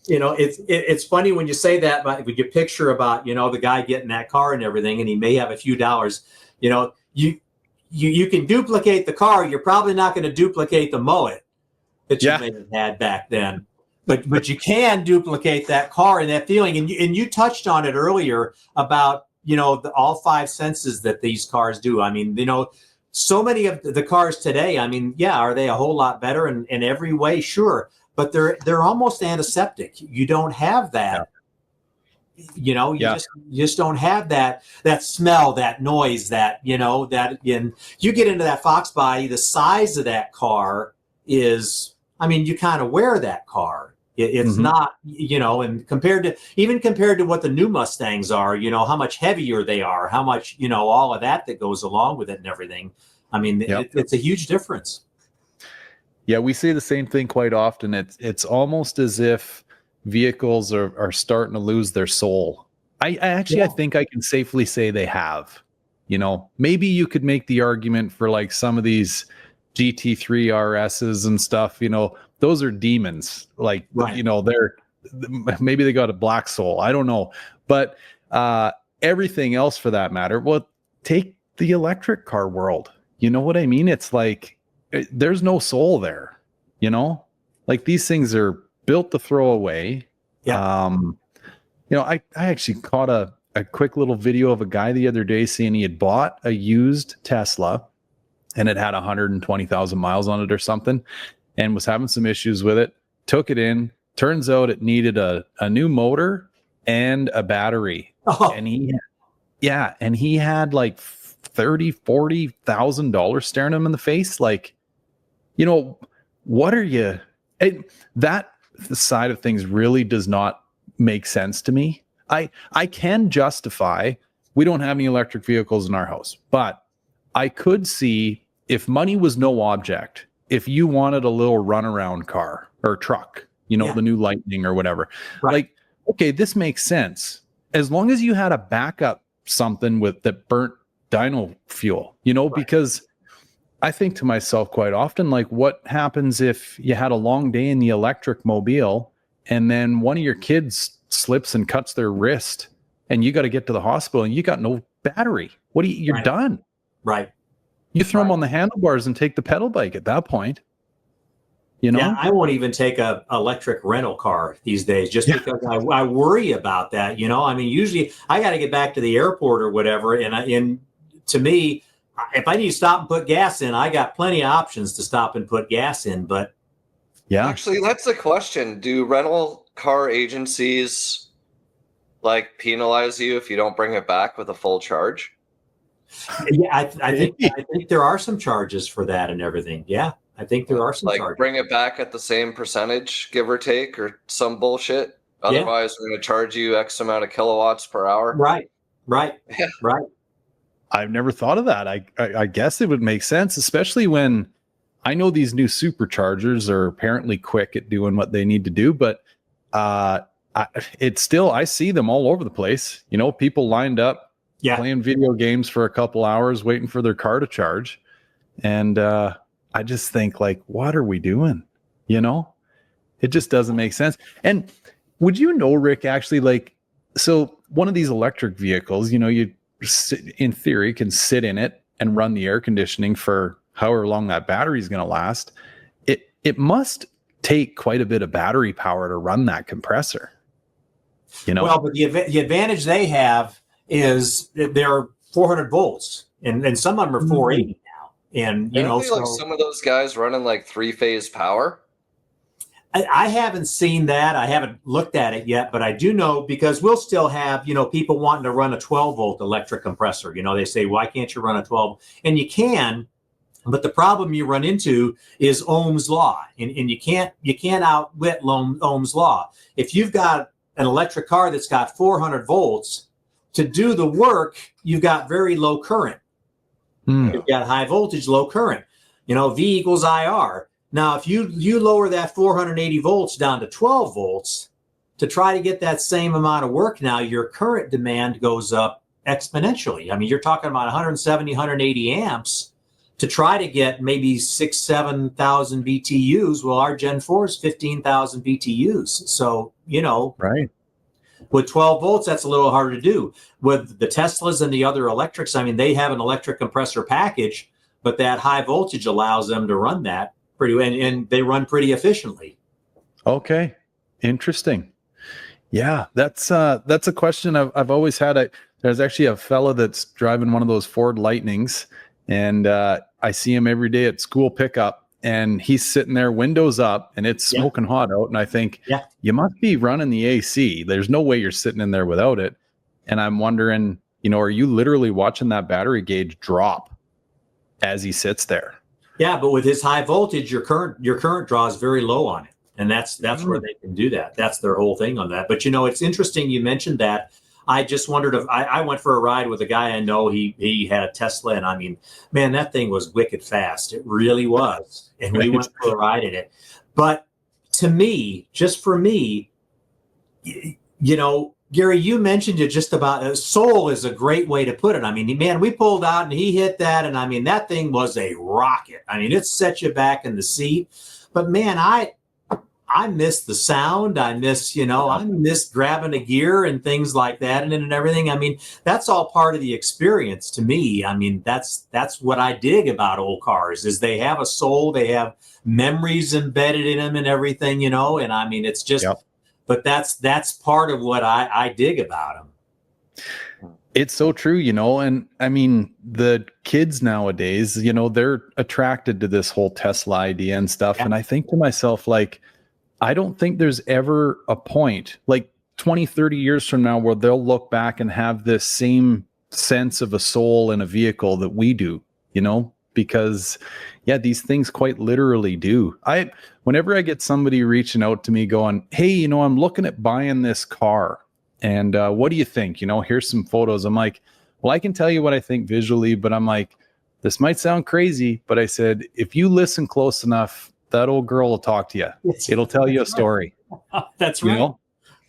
it's funny when you say that, but when you picture about, the guy getting that car and everything, and he may have a few dollars, you can duplicate the car. You're probably not going to duplicate the mullet that you may have had back then, but you can duplicate that car and that feeling. And you touched on it earlier about, all 5 senses that these cars do. I mean, so many of the cars today, I mean, are they a whole lot better in every way? Sure. But they're almost antiseptic. You don't have that. You just don't have that smell, that noise, that and you get into that Fox body, the size of that car is, I mean, you kind of wear that car. It's not, and compared to what the new Mustangs are, how much heavier they are, how much, all of that goes along with it and everything. I mean, it's a huge difference. Yeah, we say the same thing quite often. It's almost as if vehicles are starting to lose their soul. I think I can safely say they have. Maybe you could make the argument for like some of these GT3 RSs and stuff, those are demons. Like, they're, maybe they got a black soul. I don't know. But everything else for that matter, well, take the electric car world. You know what I mean? It's like, there's no soul there, like these things are built to throw away. I actually caught a quick little video of a guy the other day saying he had bought a used Tesla and it had 120,000 miles on it or something and was having some issues with it. Took it in. Turns out it needed a new motor and a battery. And he had like $30,000-$40,000 staring him in the face. Like, what are you? That side of things really does not make sense to me. I can justify, we don't have any electric vehicles in our house, but I could see if money was no object, if you wanted a little runaround car or truck, the new Lightning or whatever, like, okay, this makes sense. As long as you had a backup something that burnt dyno fuel, because I think to myself quite often, like, what happens if you had a long day in the electric mobile and then one of your kids slips and cuts their wrist and you got to get to the hospital and you got no battery? You're done. Right. You throw them on the handlebars and take the pedal bike at that point. Yeah, I won't even take a electric rental car these days just because I worry about that. I mean, usually I got to get back to the airport or whatever. And to me, if I need to stop and put gas in, I got plenty of options to stop and put gas in. But actually, that's the question. Do rental car agencies like penalize you if you don't bring it back with a full charge? Yeah, I think there are some charges for that and everything. Yeah, I think there are some Like charges. bring it back at the same percentage, give or take, or some bullshit. Otherwise, we're going to charge you X amount of kilowatts per hour. Right. Yeah. Right. I've never thought of that. I guess it would make sense, especially when I know these new superchargers are apparently quick at doing what they need to do, but it's still, I see them all over the place. You know, people lined up playing video games for a couple hours, waiting for their car to charge. And I just think, like, what are we doing? You know, it just doesn't make sense. And would you know, Rick, actually, like, so one of these electric vehicles, you know, you in theory can sit in it and run the air conditioning for however long that battery is going to last. It must take quite a bit of battery power to run that compressor. You know, well, but the advantage they have is that they're 400 volts, and some of them are 480 now. And you know, like some of those guys running like 3-phase power. I haven't seen that. I haven't looked at it yet, but I do know, because we'll still have, you know, people wanting to run a 12-volt electric compressor. You know, they say, why can't you run a 12? And you can, but the problem you run into is Ohm's law, and you can't outwit Ohm's law. If you've got an electric car that's got 400 volts, to do the work, you've got very low current. You've got high voltage, low current. You know, V equals IR. Now, if you lower that 480 volts down to 12 volts to try to get that same amount of work, now your current demand goes up exponentially. I mean, you're talking about 170, 180 amps to try to get maybe 6,000, 7,000 BTUs. Well, our Gen 4 is 15,000 BTUs. So, you know, right. With 12 volts, that's a little harder to do. With the Teslas and the other electrics, I mean, they have an electric compressor package, but that high voltage allows them to run that and they run pretty efficiently. Okay. Interesting. Yeah, that's a question I've always had. There's actually a fella that's driving one of those Ford Lightnings, and I see him every day at school pickup, and he's sitting there, windows up, and it's smoking hot out. And I think, you must be running the AC. There's no way you're sitting in there without it. And I'm wondering, you know, are you literally watching that battery gauge drop as he sits there? Yeah, but with his high voltage, your current draw is very low on it. And that's where they can do that. That's their whole thing on that. But, you know, it's interesting you mentioned that. I just wondered if I went for a ride with a guy I know. He had a Tesla, and I mean, man, that thing was wicked fast. It really was. And we went for a ride in it. But to me, just for me, you know, Gary, you mentioned it just about soul is a great way to put it. I mean, man, we pulled out and he hit that, and I mean, that thing was a rocket. I mean, it set you back in the seat. But man, I miss the sound. I miss grabbing a gear and things like that and everything. I mean, that's all part of the experience to me. I mean, that's what I dig about old cars is they have a soul, they have memories embedded in them and everything, you know, and I mean, it's just, but that's part of what I dig about them. It's so true, you know, and I mean, the kids nowadays, you know, they're attracted to this whole Tesla idea and stuff. And I think to myself, like, I don't think there's ever a point like 20, 30 years from now where they'll look back and have this same sense of a soul in a vehicle that we do, you know, because these things quite literally do. Whenever I get somebody reaching out to me going, hey, you know, I'm looking at buying this car and what do you think? You know, here's some photos. I'm like, well, I can tell you what I think visually, but I'm like, this might sound crazy, but I said, if you listen close enough, that old girl will talk to you. It'll tell you a story. That's right. You know?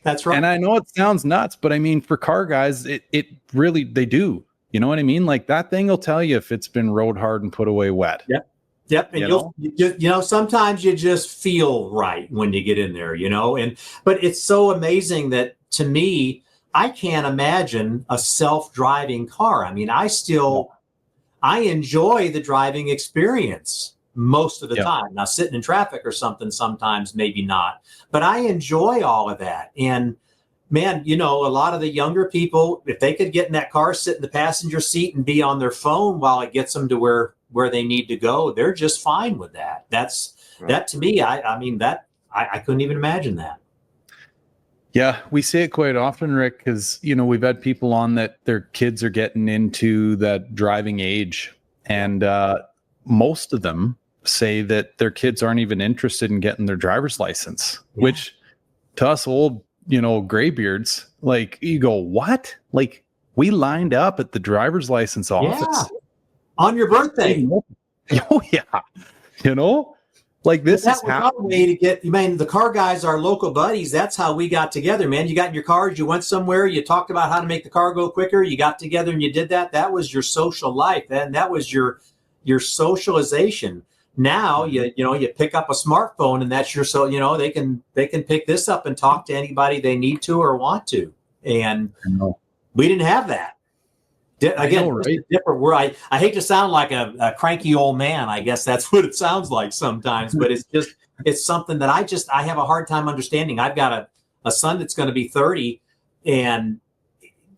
That's right. And I know it sounds nuts, but I mean, for car guys, it really, they do. You know what I mean? Like that thing will tell you if it's been rode hard and put away wet. Yep. And you know, sometimes you just feel right when you get in there, you know, but it's so amazing that to me, I can't imagine a self-driving car. I mean, I enjoy the driving experience most of the time. Now, sitting in traffic or something, sometimes maybe not, but I enjoy all of that. And man, you know, a lot of the younger people, if they could get in that car, sit in the passenger seat and be on their phone while it gets them to where they need to go, they're just fine with that. That to me, I mean, that I couldn't even imagine that. Yeah, we say it quite often, Rick, because we've had people on that their kids are getting into that driving age, and most of them say that their kids aren't even interested in getting their driver's license, which to us old, graybeards, like you go, what? Like we lined up at the driver's license office on your birthday. Oh yeah, like this that is was our way to get. The car guys, our local buddies. That's how we got together, man. You got in your cars, you went somewhere, you talked about how to make the car go quicker. You got together and you did that. That was your social life, and that was your socialization. Now you pick up a smartphone, and that's your they can pick this up and talk to anybody they need to or want to, and we didn't have that. Again, right? Different word. I hate to sound like a cranky old man. I guess that's what it sounds like sometimes, but it's something that I have a hard time understanding. I've got a son that's going to be 30, and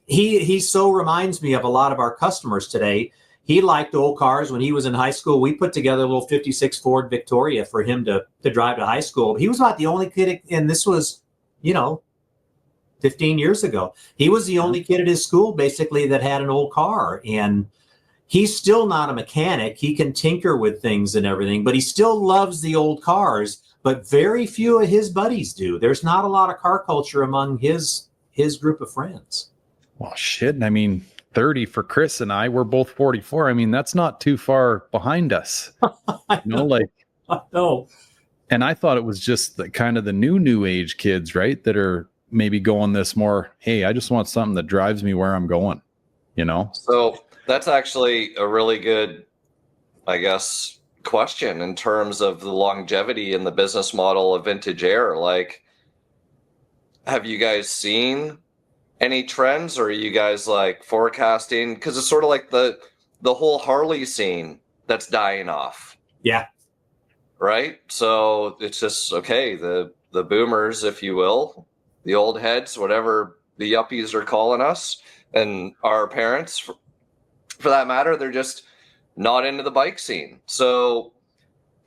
he so reminds me of a lot of our customers today. He liked old cars when he was in high school. We put together a little 56 Ford Victoria for him to drive to high school. He was about the only kid, and this was, 15 years ago. He was the only kid at his school basically that had an old car, and he's still not a mechanic. He can tinker with things and everything, but he still loves the old cars, but very few of his buddies do. There's not a lot of car culture among his group of friends. Well, shit. 30 for Chris and I, we're both 44. That's not too far behind us. I know. And I thought it was just the kind of the new age kids, right? That are maybe going this more, hey, I just want something that drives me where I'm going, So that's actually a really good, I guess, question in terms of the longevity and the business model of Vintage Air. Like, have you guys seen any trends, or are you guys like forecasting? Because it's sort of like the whole Harley scene that's dying off. Yeah. Right. So it's just, okay, the boomers, if you will, the old heads, whatever the yuppies are calling us, and our parents, for that matter, they're just not into the bike scene. So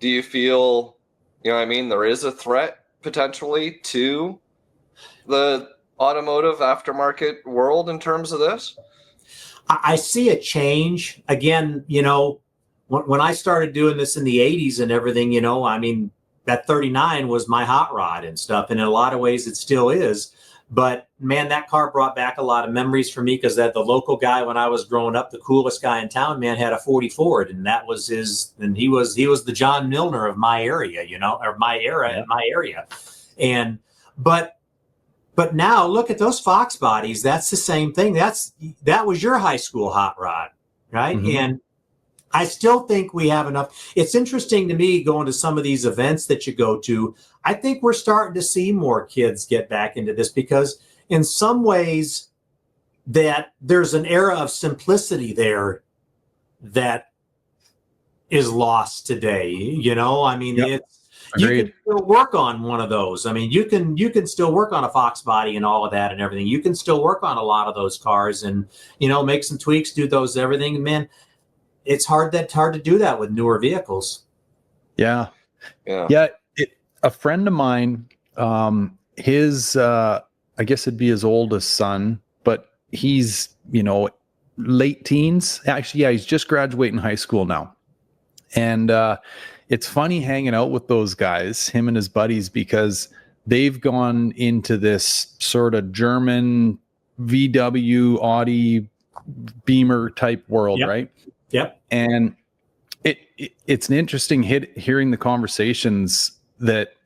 do you feel, there is a threat potentially to the automotive aftermarket world in terms of this? I see a change. Again, when I started doing this in the 80s and everything, that 39 was my hot rod and stuff. And in a lot of ways it still is. But man, that car brought back a lot of memories for me, because that the local guy when I was growing up, the coolest guy in town, man, had a 40 Ford, and that was and he was the John Milner of my area, or my era in my area. And but now look at those Fox bodies. That's the same thing. That was your high school hot rod, right? Mm-hmm. And I still think we have enough. It's interesting to me going to some of these events that you go to. I think we're starting to see more kids get back into this, because in some ways that there's an era of simplicity there that is lost today. Yep. You can still work on one of those. You can still work on a Foxbody and all of that and everything. You can still work on a lot of those cars and, make some tweaks, do those, everything. Man, it's hard to do that with newer vehicles. Yeah. A friend of mine, his, I guess it'd be his oldest son, but he's, late teens. Actually, yeah, he's just graduating high school now. And it's funny hanging out with those guys, him and his buddies, because they've gone into this sort of German VW, Audi, Beamer type world, right? Yep. And it's an interesting hearing the conversations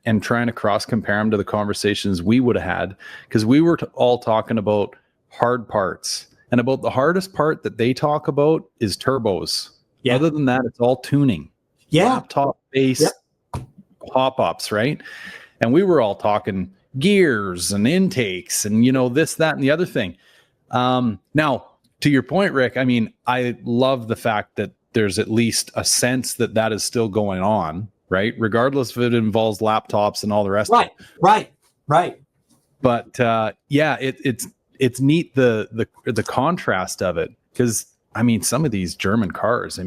and trying to cross compare them to the conversations we would have had, because we were all talking about hard parts, and about the hardest part that they talk about is turbos. Yeah. Other than that, it's all tuning. Yeah. Laptop based hop-ups, right? And we were all talking gears and intakes and, this, that, and the other thing. Now, to your point, Rick, I love the fact that there's at least a sense that is still going on, right? Regardless if it involves laptops and all the rest of it. Right. But it's neat the contrast of it, because some of these German cars,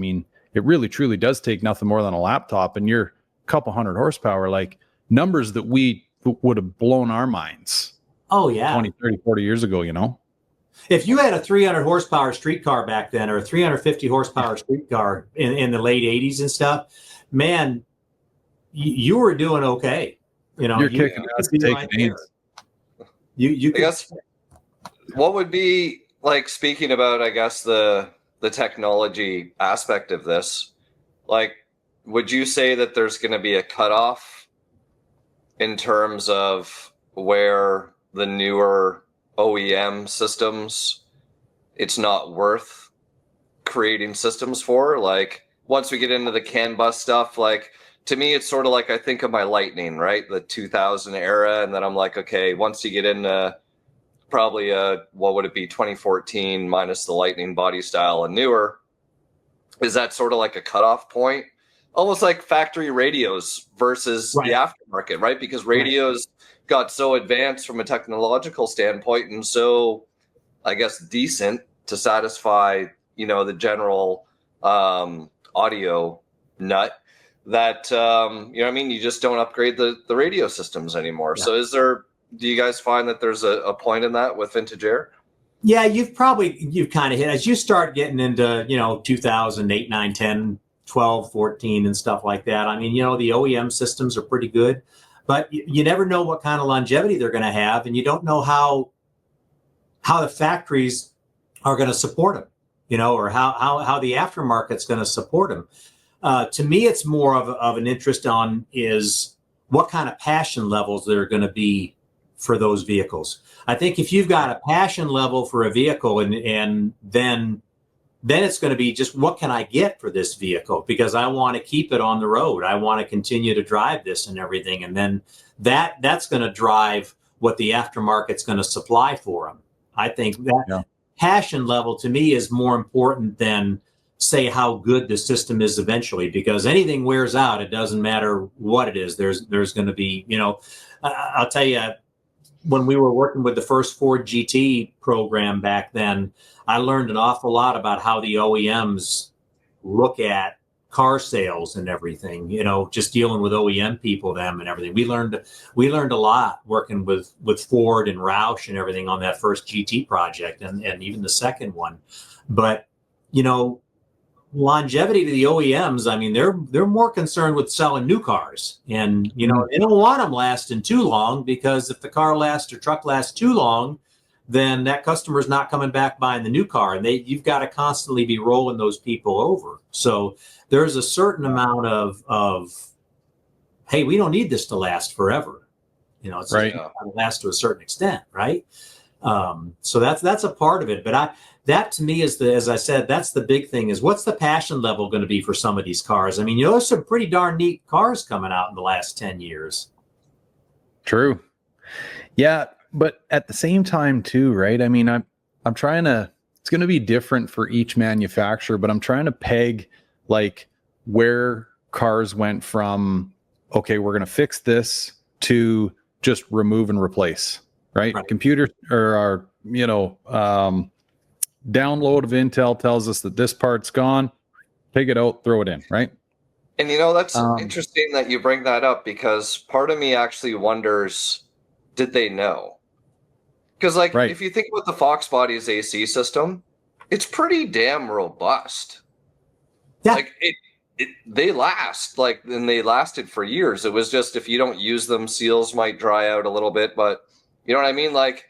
it really truly does take nothing more than a laptop, and you're a couple hundred horsepower, like numbers that we would have blown our minds. Oh, yeah. 20, 30, 40 years ago, you know? If you had a 300 horsepower streetcar back then, or a 350 horsepower streetcar in the late 80s and stuff, man, you were doing okay. You know, You're kicking ass and taking names. You I guess what would be like, speaking about, I guess, the technology aspect of this, like, would you say that there's going to be a cutoff in terms of where the newer OEM systems, it's not worth creating systems for? Like, once we get into the CAN bus stuff, like, to me, it's sort of like I think of my Lightning, right? The 2000 era. And then I'm like, okay, once you get into probably what would it be, 2014 minus the Lightning body style and newer, is that sort of like a cutoff point? Almost like factory radios versus the aftermarket, right? Because radios got so advanced from a technological standpoint and so, I guess, decent to satisfy, you know, the general audio nut, that, you know what I mean? You just don't upgrade the radio systems anymore. Yeah. So do you guys find that there's a point in that with vintage air? Yeah, you've kind of hit, as you start getting into, you know, 2008, 9, 10, 12, 14 and stuff like that. I mean, you know, the OEM systems are pretty good, but you never know what kind of longevity they're going to have. And you don't know how the factories are going to support them, you know, or how the aftermarket's going to support them. To me, it's more of an interest on is what kind of passion levels there are going to be for those vehicles. I think if you've got a passion level for a vehicle and then it's going to be just, what can I get for this vehicle? Because I want to keep it on the road. I want to continue to drive this and everything. And then that's going to drive what the aftermarket's going to supply for them. I think that passion level to me is more important than say how good the system is eventually, because anything wears out. It doesn't matter what it is. There's going to be, you know, I'll tell you, when we were working with the first Ford GT program back then, I learned an awful lot about how the OEMs look at car sales and everything, you know, just dealing with OEM people, them and everything. We learned a lot working with Ford and Roush and everything on that first GT project and even the second one. But, you know, longevity to the OEMs, I mean, they're more concerned with selling new cars, and you know, they don't want them lasting too long, because if the car lasts or truck lasts too long, then that customer's not coming back buying the new car, and you've got to constantly be rolling those people over. So there's a certain amount of hey, we don't need this to last forever, you know, it's got to last to a certain extent, right? So that's a part of it. But that to me is as I said, that's the big thing, is what's the passion level going to be for some of these cars? I mean, you know, there's some pretty darn neat cars coming out in the last 10 years. True. Yeah. But at the same time too, right? I mean, I'm trying to, it's going to be different for each manufacturer, but I'm trying to peg like where cars went from, okay, we're going to fix this, to just remove and replace, right? Computer or our, you know, download of Intel tells us that this part's gone, take it out, throw it in, right? And you know, that's interesting that you bring that up, because part of me actually wonders, did they know? Because like, if you think about the Foxbody's AC system, it's pretty damn robust. Yeah. Like they last, like, and they lasted for years. It was just, if you don't use them, seals might dry out a little bit, but you know what I mean? Like,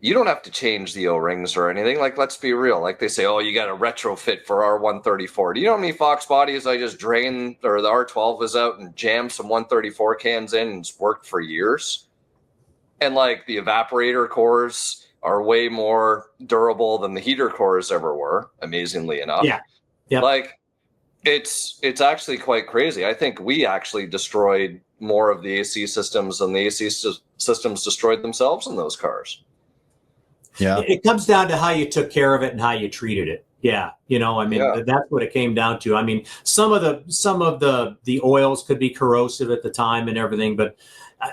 you don't have to change the O-rings or anything. Like, let's be real. Like, they say, oh, you got to retrofit for our 134. Do you know how many Fox bodies I just drained, or the R12 was out and jammed some 134 cans in, and it's worked for years? And like, the evaporator cores are way more durable than the heater cores ever were, amazingly enough. Yeah. Yep. Like, it's actually quite crazy. I think we actually destroyed more of the AC systems than the AC systems destroyed themselves in those cars. Yeah, it comes down to how you took care of it and how you treated it. Yeah, you know, I mean, that's what it came down to. I mean, some of the oils could be corrosive at the time and everything, but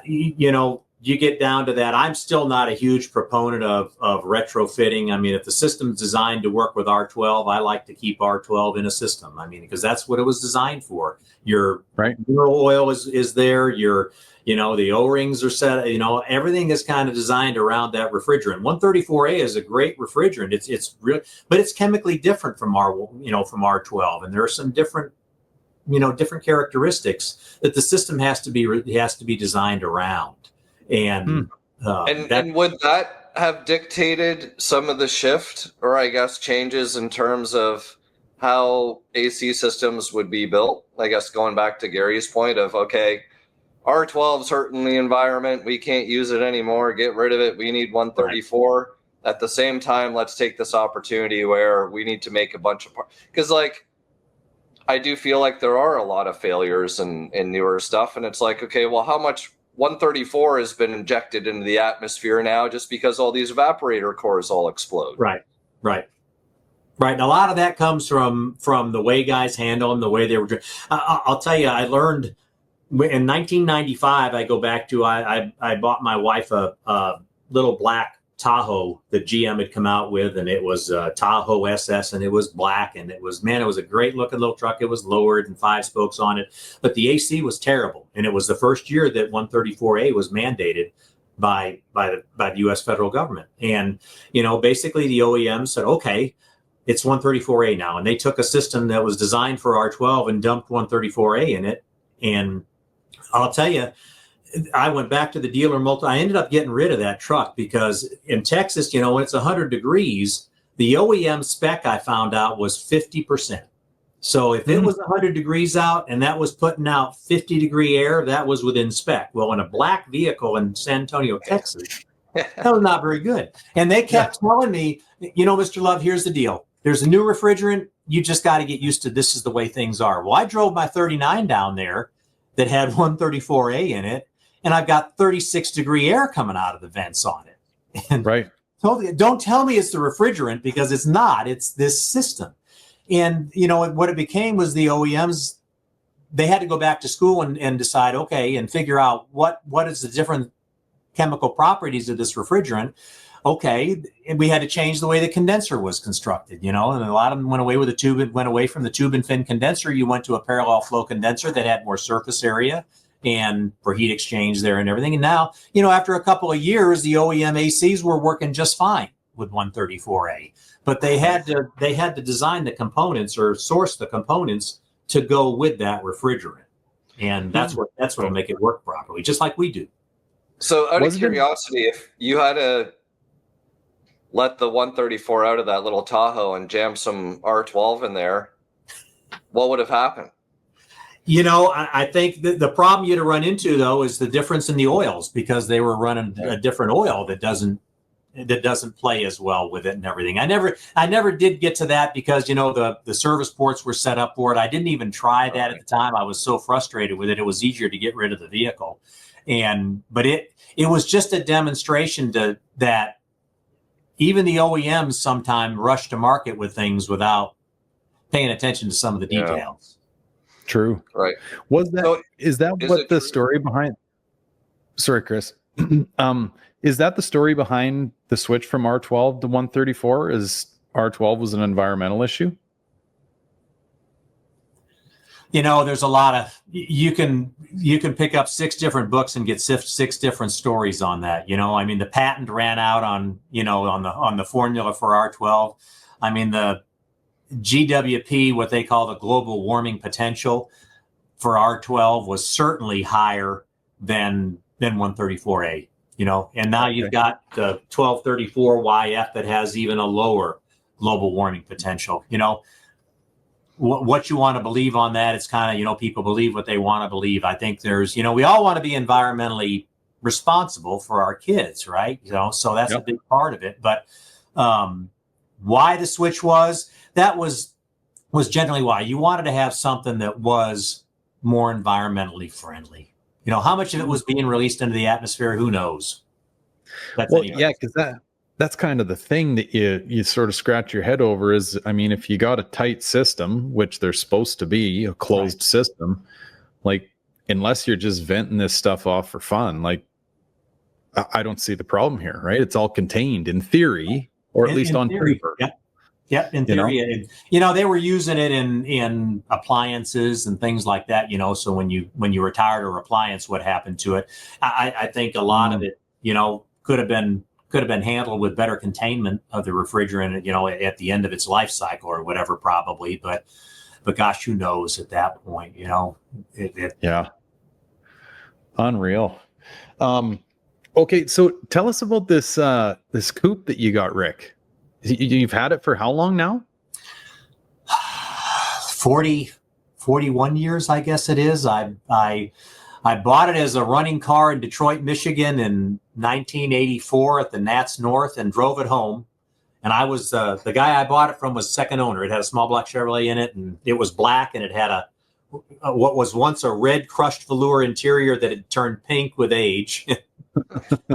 you know, you get down to that, I'm still not a huge proponent of retrofitting. I mean, if the system's designed to work with R12, I like to keep R12 in a system. I mean, because that's what it was designed for. Your mineral oil is there. Your, the O-rings are set. Everything is kind of designed around that refrigerant. 134A is a great refrigerant. It's real, but it's chemically different from from R12, and there are some different characteristics that the system has to be designed around. And and would that have dictated some of the shift, or I guess changes in terms of how AC systems would be built? I guess going back to Gary's point of, okay, R12's hurting the environment, we can't use it anymore, get rid of it, we need 134. Right. At the same time, let's take this opportunity where we need to make a bunch of parts. Because I do feel like there are a lot of failures in newer stuff, and it's like, okay, well, how much 134 has been injected into the atmosphere now just because all these evaporator cores all explode? Right. And a lot of that comes from the way guys handle them, the way they were. I'll tell you, I learned in 1995. I go back to I bought my wife a little black Tahoe that GM had come out with, and it was Tahoe SS, and it was black, and it was a great looking little truck. It was lowered and 5 spokes on it, but the AC was terrible, and it was the first year that 134A was mandated by the U.S. federal government. And basically the OEM said, okay, it's 134A now, and they took a system that was designed for R12 and dumped 134A in it. And I'll tell you, I went back to the dealer I ended up getting rid of that truck because in Texas, when it's 100 degrees, the OEM spec I found out was 50%. So if it was 100 degrees out and that was putting out 50-degree air, that was within spec. Well, in a black vehicle in San Antonio, Texas, that was not very good. And they kept telling me, Mr. Love, here's the deal. There's a new refrigerant. You just got to get used to this is the way things are. Well, I drove my 39 down there that had 134A in it, and I've got 36-degree air coming out of the vents on it. And don't tell me it's the refrigerant, because it's not. It's this system. And, what it became was the OEMs, they had to go back to school and decide, okay, and figure out what is the different chemical properties of this refrigerant. Okay, and we had to change the way the condenser was constructed, and a lot of them went away with went away from the tube and fin condenser. You went to a parallel flow condenser that had more surface area and for heat exchange there and everything. And now, after a couple of years, the OEM ACs were working just fine with 134A, but they had to design the components or source the components to go with that refrigerant. And that's what'll make it work properly, just like we do. So out of curiosity, if you had to let the 134 out of that little Tahoe and jam some R12 in there, what would have happened? I think the problem you'd run into, though, is the difference in the oils, because they were running a different oil that doesn't play as well with it and everything. I never did get to that because, the service ports were set up for it. I didn't even try that at the time. I was so frustrated with it. It was easier to get rid of the vehicle. But it was just a demonstration that even the OEMs sometimes rush to market with things without paying attention to some of the details. True. Right. Is that what the story behind? Sorry, Chris. Is that the story behind the switch from R12 to 134? Is R12 was an environmental issue? There's a lot of you can pick up 6 different books and get 6 different stories on that. The patent ran out on the formula for R12. The GWP, what they call the global warming potential for R12, was certainly higher than 134A. And now you've got the 1234YF that has even a lower global warming potential. What you want to believe on that, it's kind of, people believe what they want to believe. I think there's, we all want to be environmentally responsible for our kids, right? So that's a big part of it. But why the switch was generally why you wanted to have something that was more environmentally friendly. How much of it was being released into the atmosphere, who knows? Because that's kind of the thing that you sort of scratch your head over is, if you got a tight system, which they're supposed to be, a closed system, unless you're just venting this stuff off for fun, I don't see the problem here, right? It's all contained in theory, or at least on theory. paper. Yep. Yep, in theory, they were using it in appliances and things like that. So when you retired a appliance, what happened to it? I think a lot of it, could have been handled with better containment of the refrigerant, at the end of its life cycle or whatever, probably. But gosh, who knows at that point? Yeah, unreal. Okay, so tell us about this this coupe that you got, Rick. You've had it for how long now? 41 years, I guess it is. I bought it as a running car in Detroit, Michigan in 1984 at the Nats North and drove it home. And I was the guy I bought it from was second owner. It had a small black Chevrolet in it, and it was black, and it had a what was once a red crushed velour interior that had turned pink with age.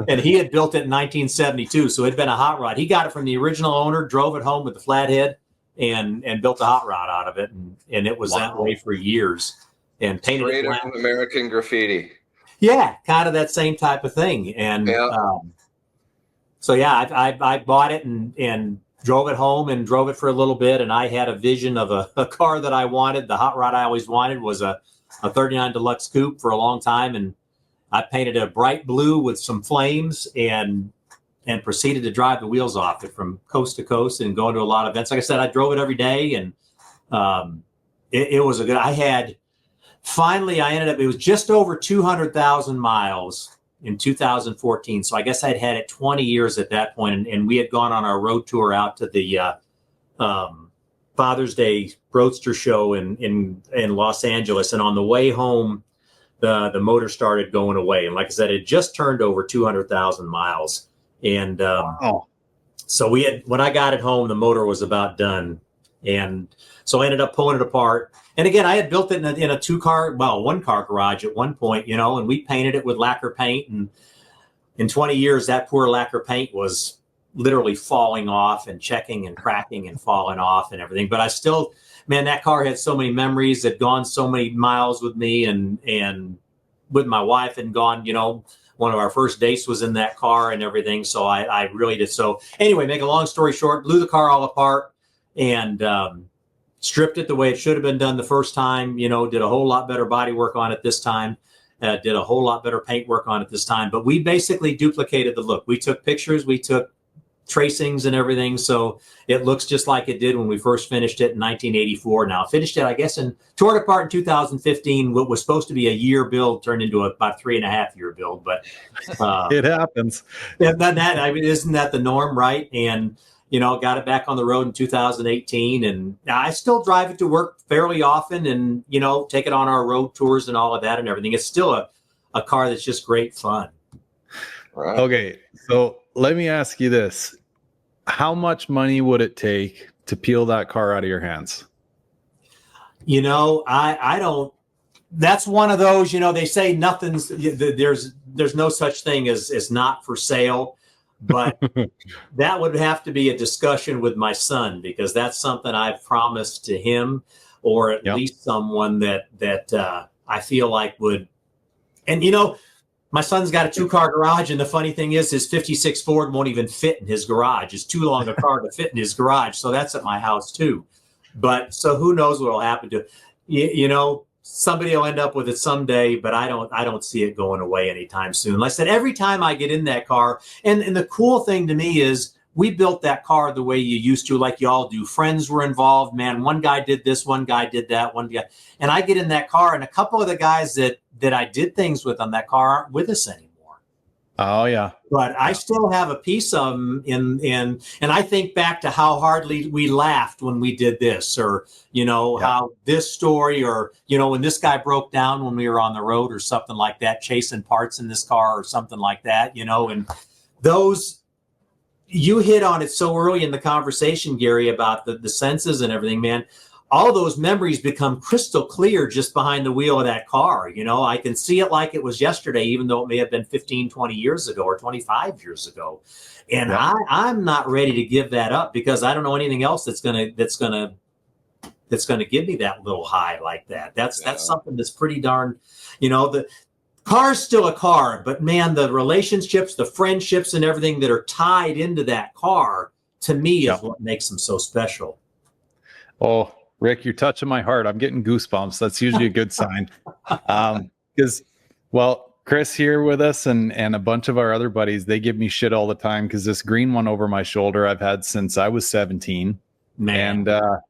And he had built it in 1972, so it'd been a hot rod. He got it from the original owner, drove it home with the flathead, and built a hot rod out of it, and it was that way for years. And painted Straight it from American Graffiti. Yeah, kind of that same type of thing. And so yeah, I bought it and drove it home and drove it for a little bit, and I had a vision of a car that I wanted. The hot rod I always wanted was a 39 Deluxe Coupe for a long time, and I painted it a bright blue with some flames and proceeded to drive the wheels off it from coast to coast and go to a lot of events. Like I said, I drove it every day, and it was a good. I ended up. It was just over 200,000 miles in 2014. So I guess I'd had it 20 years at that point, and we had gone on our road tour out to the Father's Day Roadster Show in Los Angeles, and on the way home, the motor started going away. And like I said, it just turned over 200,000 miles. And so when I got it home, the motor was about done. And so I ended up pulling it apart. And again, I had built it in a one car garage at one point, and we painted it with lacquer paint. And in 20 years, that poor lacquer paint was literally falling off and checking and cracking and falling off and everything. But I still, man, that car had so many memories, had gone so many miles with me and with my wife, and gone, one of our first dates was in that car and everything. So I really did. So anyway, make a long story short, blew the car all apart and stripped it the way it should have been done the first time, did a whole lot better body work on it this time, did a whole lot better paint work on it this time. But we basically duplicated the look. We took pictures, we took tracings and everything, so it looks just like it did when we first finished it in 1984. Now finished it, I guess, and tore it apart in 2015. What was supposed to be a year build turned into about 3.5 year build. But it happens. Isn't that the norm, right? And got it back on the road in 2018, and I still drive it to work fairly often, and take it on our road tours and all of that and everything. It's still a car that's just great fun. Right. Okay, so let me ask you this. How much money would it take to peel that car out of your hands? I don't. That's one of those. They say there's no such thing as not for sale, but that would have to be a discussion with my son, because that's something I've promised to him, or at least someone that I feel like would. And my son's got a 2-car garage, and the funny thing is his 56 Ford won't even fit in his garage. It's too long a car to fit in his garage. So that's at my house too. But so who knows what will happen to it. Somebody will end up with it someday, but I don't see it going away anytime soon. Like I said, every time I get in that car, and the cool thing to me is we built that car the way you used to, like y'all do. Friends were involved, man. One guy did this, one guy did that, one guy. And I get in that car, and a couple of the guys that I did things with on that car aren't with us anymore. Oh yeah. But I still have a piece of them and I think back to how hardly we laughed when we did this, or, how this story, or, when this guy broke down when we were on the road or something like that, chasing parts in this car or something like that, and those, you hit on it so early in the conversation, Gary, about the senses and everything, man. All those memories become crystal clear just behind the wheel of that car. I can see it like it was yesterday, even though it may have been 15, 20 years ago or 25 years ago. And I'm not ready to give that up, because I don't know anything else that's gonna give me that little high like that. That's something that's pretty darn, Car's still a car, but man, the relationships, the friendships and everything that are tied into that car, to me, is what makes them so special. Oh, Rick, you're touching my heart. I'm getting goosebumps. That's usually a good sign. Because, well, Chris here with us and a bunch of our other buddies, they give me shit all the time because this green one over my shoulder I've had since I was 17. Man. And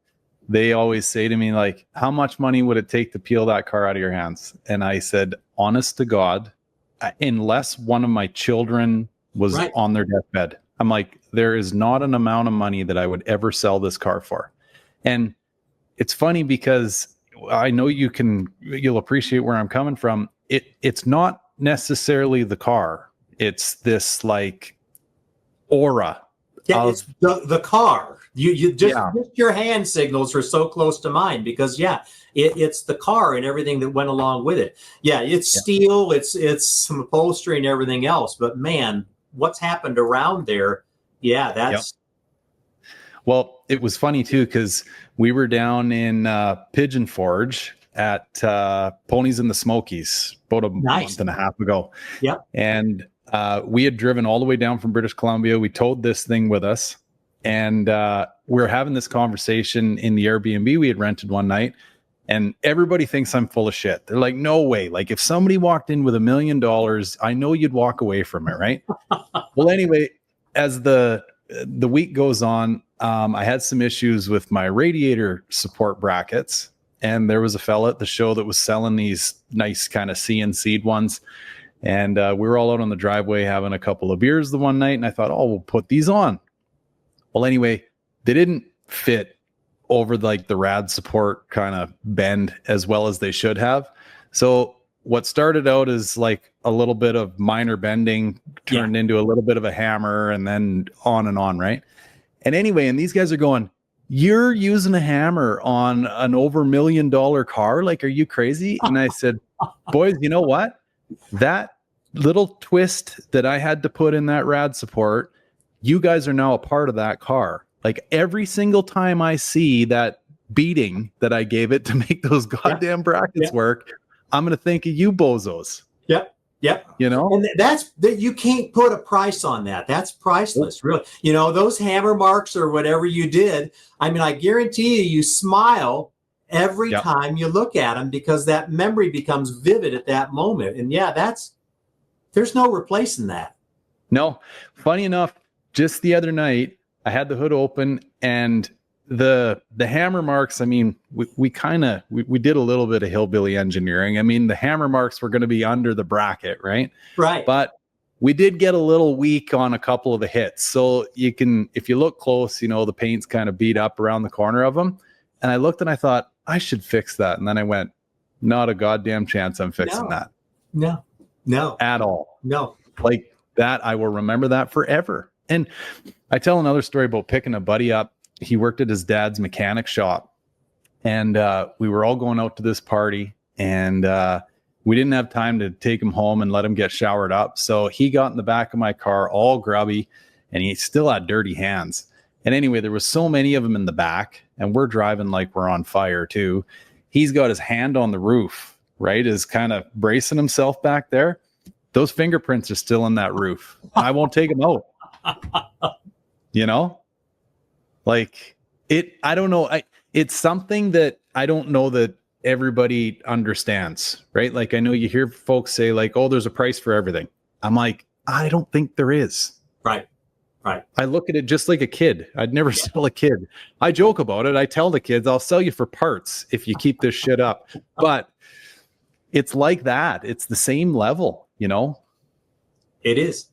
they always say to me, like, how much money would it take to peel that car out of your hands? And I said, honest to God, unless one of my children was on their deathbed, I'm like, there is not an amount of money that I would ever sell this car for. And it's funny because I know you'll appreciate where I'm coming from. It's not necessarily the car. It's this like aura. Yeah, it's the car. You just your hand signals are so close to mine because it's the car and everything that went along with it. Yeah, it's steel, it's some upholstery and everything else. But man, what's happened around there? Yeah, that's. Well, it was funny too because we were down in Pigeon Forge at Ponies in the Smokies about a month and a half ago. Yeah, and we had driven all the way down from British Columbia. We towed this thing with us, and we were having this conversation in the Airbnb we had rented one night. And everybody thinks I'm full of shit. They're like, no way. Like, if somebody walked in with $1 million, I know you'd walk away from it, right? Well, anyway, as the week goes on, I had some issues with my radiator support brackets, and there was a fella at the show that was selling these nice kind of CNC'd ones, and we were all out on the driveway having a couple of beers the one night, and I thought, oh, we'll put these on. Well, anyway, they didn't fit over like the rad support kind of bend as well as they should have. So what started out as like a little bit of minor bending turned into a little bit of a hammer, and then on, right? And anyway, and these guys are going, you're using a hammer on an over $1 million car? Like, are you crazy? And I said, boys, you know what? That little twist that I had to put in that rad support, you guys are now a part of that car. Like, every single time I see that beating that I gave it to make those goddamn brackets work, I'm going to think of you bozos. Yep. You know, and that's that you can't put a price on that. That's priceless, really. You know, those hammer marks or whatever you did. I mean, I guarantee you smile every time you look at them because that memory becomes vivid at that moment. And there's no replacing that. No. Funny enough, just the other night, I had the hood open and the hammer marks, I mean, we did a little bit of hillbilly engineering. I mean, the hammer marks were going to be under the bracket, right? Right. But we did get a little weak on a couple of the hits. So you can, if you look close, you know, the paint's kind of beat up around the corner of them. And I looked and I thought, I should fix that. And then I went, not a goddamn chance I'm fixing that. No. At all. No. Like that, I will remember that forever. And I tell another story about picking a buddy up. He worked at his dad's mechanic shop, and we were all going out to this party, and we didn't have time to take him home and let him get showered up. So he got in the back of my car all grubby, and he still had dirty hands. And anyway, there was so many of them in the back, and we're driving like we're on fire too. He's got his hand on the roof, right? Is kind of bracing himself back there. Those fingerprints are still in that roof. I won't take them out. You know? Like I don't know. It's something that I don't know that everybody understands, right? Like, I know you hear folks say like, oh, there's a price for everything. I'm like, I don't think there is. Right. I look at it just like a kid. I'd never sell a kid. I joke about it. I tell the kids, I'll sell you for parts if you keep this shit up. But it's like that. It's the same level, you know? It is.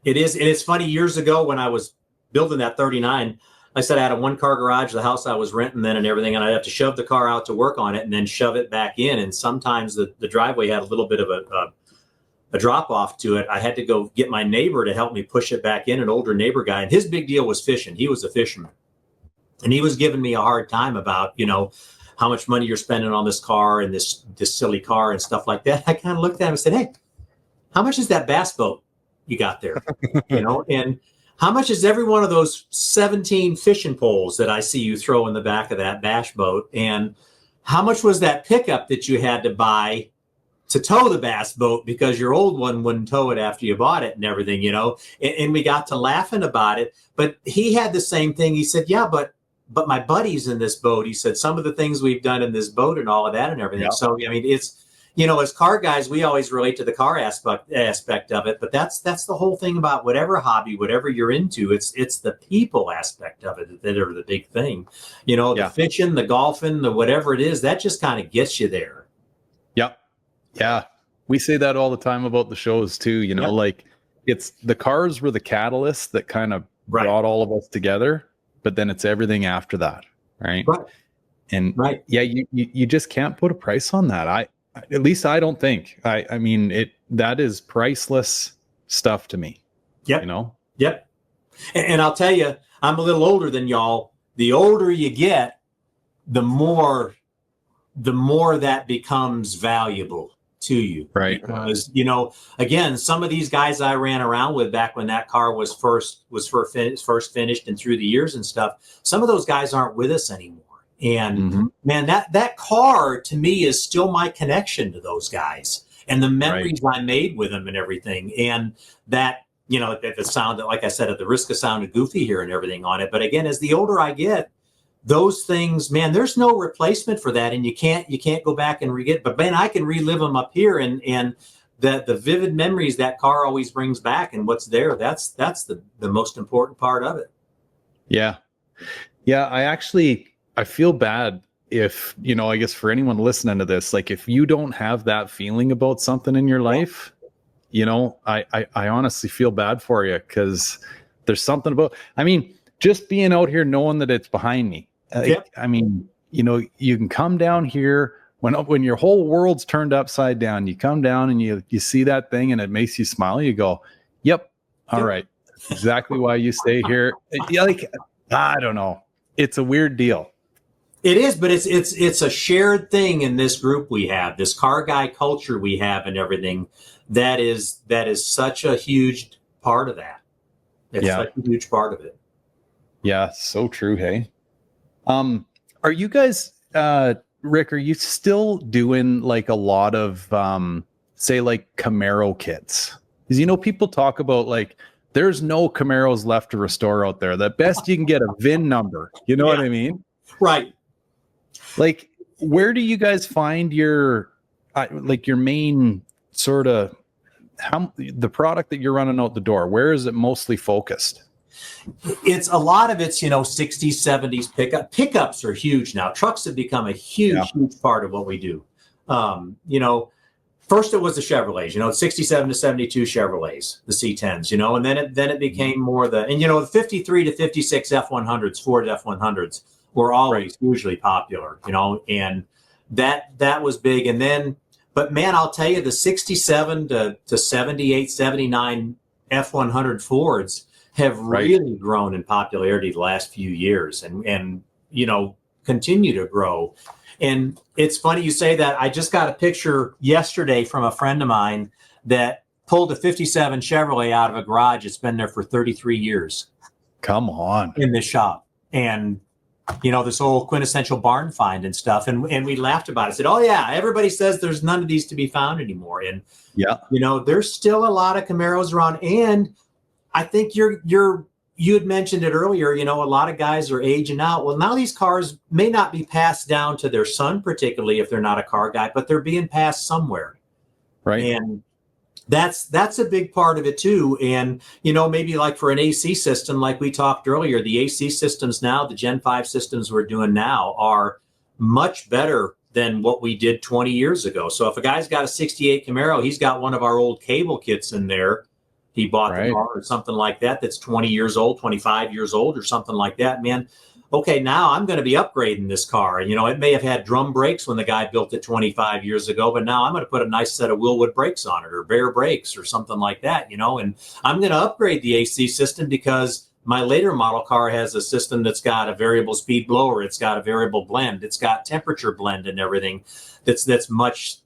And it's funny, years ago when I was building that 39, I said I had a one-car garage, the house I was renting then and everything, and I'd have to shove the car out to work on it and then shove it back in. And sometimes the driveway had a little bit of a drop-off to it. I had to go get my neighbor to help me push it back in, an older neighbor guy. And his big deal was fishing. He was a fisherman. And he was giving me a hard time about, you know, how much money you're spending on this car and this silly car and stuff like that. I kind of looked at him and said, hey, how much is that bass boat you got there? You know, and how much is every one of those 17 fishing poles that I see you throw in the back of that bash boat? And how much was that pickup that you had to buy to tow the bass boat because your old one wouldn't tow it after you bought it and everything, you know, and we got to laughing about it. But he had the same thing. He said, yeah, but my buddy's in this boat. He said, some of the things we've done in this boat and all of that and everything. Yeah. So, I mean, it's, you know, as car guys, we always relate to the car aspect of it, but that's the whole thing about whatever hobby, whatever you're into. It's the people aspect of it that are the big thing. You know, the fishing, the golfing, the whatever it is, that just kind of gets you there. Yep. Yeah. We say that all the time about the shows too, you know, like it's the cars were the catalyst that kind of brought all of us together, but then it's everything after that. Right. And yeah, you just can't put a price on that. At least I don't think. I mean, that is priceless stuff to me. Yep. You know? Yep. And I'll tell you, I'm a little older than y'all. The older you get, the more that becomes valuable to you. Right. Because, you know, again, some of these guys I ran around with back when that car was first finished and through the years and stuff, some of those guys aren't with us anymore. And man, that car to me is still my connection to those guys and the memories I made with them and everything. And that, you know, the sound that, like I said, at the risk of sounding goofy here and everything on it. But again, as the older I get, those things, man, there's no replacement for that. And you can't go back and re-get, but man, I can relive them up here and the vivid memories that car always brings back and what's there. That's the most important part of it. Yeah. Yeah. I feel bad if, you know, I guess for anyone listening to this, like if you don't have that feeling about something in your life, you know, I honestly feel bad for you because there's something about, I mean, just being out here knowing that it's behind me. I mean, you know, you can come down here when your whole world's turned upside down, you come down and you see that thing and it makes you smile. You go, yep. All right. Exactly why you stay here. Like, I don't know. It's a weird deal. It is, but it's a shared thing in this group we have, this car guy culture we have and everything. That is such a huge part of that. It's such a huge part of it. Yeah, so true. Hey, are you guys, Rick? Are you still doing like a lot of say like Camaro kits? Because you know people talk about like there's no Camaros left to restore out there. The best you can get a VIN number. You know what I mean? Right. Like, where do you guys find your like your main sort of the product that you're running out the door? Where is it mostly focused? It's a lot of it's, you know, 60s, 70s pickups are huge now. Trucks have become a huge part of what we do. You know, first it was the Chevrolets, you know, 67 to 72 Chevrolets, the C10s, you know, and then it became more and you know, the 53 to 56 F100s, Ford F100s were always hugely popular, you know, and that was big. And then, but man, I'll tell you, the 67 to 78, 79 F100 Fords have really grown in popularity the last few years and, you know, continue to grow. And it's funny you say that. I just got a picture yesterday from a friend of mine that pulled a 57 Chevrolet out of a garage. It's been there for 33 years. Come on. In this shop. And, you know, this old quintessential barn find and stuff. And we laughed about it. Said, oh, yeah, everybody says there's none of these to be found anymore. And, you know, there's still a lot of Camaros around. And I think you had mentioned it earlier, you know, a lot of guys are aging out. Well, now these cars may not be passed down to their son, particularly if they're not a car guy, but they're being passed somewhere. Right. And that's a big part of it too. And, you know, maybe like for an AC system, like we talked earlier, the AC systems now, the Gen 5 systems we're doing now are much better than what we did 20 years ago. So if a guy's got a 68 Camaro, he's got one of our old cable kits in there. He bought the car or something like that that's 20 years old, 25 years old or something like that, man. Okay, now I'm going to be upgrading this car. You know, it may have had drum brakes when the guy built it 25 years ago, but now I'm going to put a nice set of Willwood brakes on it or Bear brakes or something like that, you know, and I'm going to upgrade the AC system because my later model car has a system that's got a variable speed blower. It's got a variable blend. It's got temperature blend and everything that's much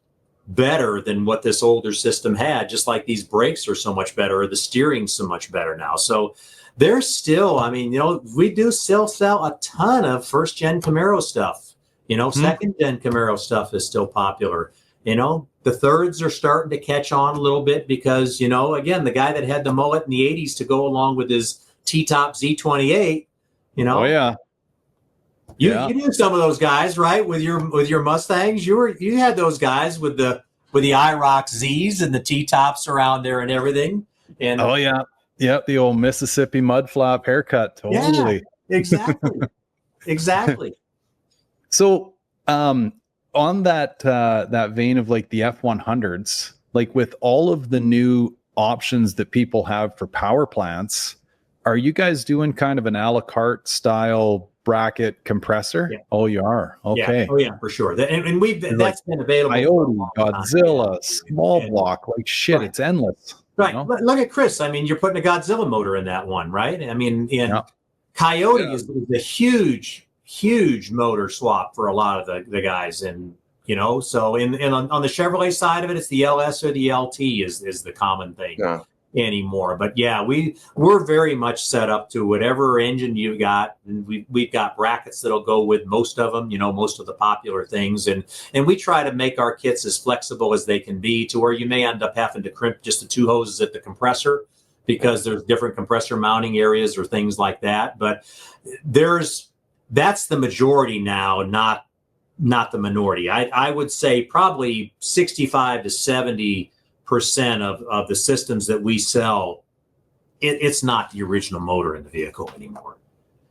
better than what this older system had, just like these brakes are so much better or the steering's so much better now. So there's still, I mean, you know, we do still sell a ton of first gen Camaro stuff, you know, second gen Camaro stuff is still popular. you know, the thirds are starting to catch on a little bit because, you know, again, the guy that had the mullet in the 80s to go along with his T-top Z28, you know. Oh yeah. You knew some of those guys, right? With your Mustangs, you had those guys with the IROC Z's and the T-tops around there and everything. And oh yeah. Yep, the old Mississippi mud flap haircut. Totally. Yeah, exactly. Exactly. So on that vein of like the F100s, like with all of the new options that people have for power plants, are you guys doing kind of an a la carte style bracket compressor? Yeah. Oh, you are. Okay. Yeah. Oh yeah, for sure. And we've that's like been available. Coyote, for Godzilla, small block, like shit. Right. It's endless. Right. You know? Look at Chris. I mean, you're putting a Godzilla motor in that one, right? I mean, Coyote is a huge motor swap for a lot of the guys. And, you know, so on the Chevrolet side of it, it's the LS or the LT is the common thing anymore. But yeah, we're very much set up to whatever engine you got. And we've got brackets that'll go with most of them, you know, most of the popular things. And we try to make our kits as flexible as they can be to where you may end up having to crimp just the two hoses at the compressor because there's different compressor mounting areas or things like that. But that's the majority now, not the minority. I would say probably 65 to 70% of the systems that we sell, it's not the original motor in the vehicle anymore.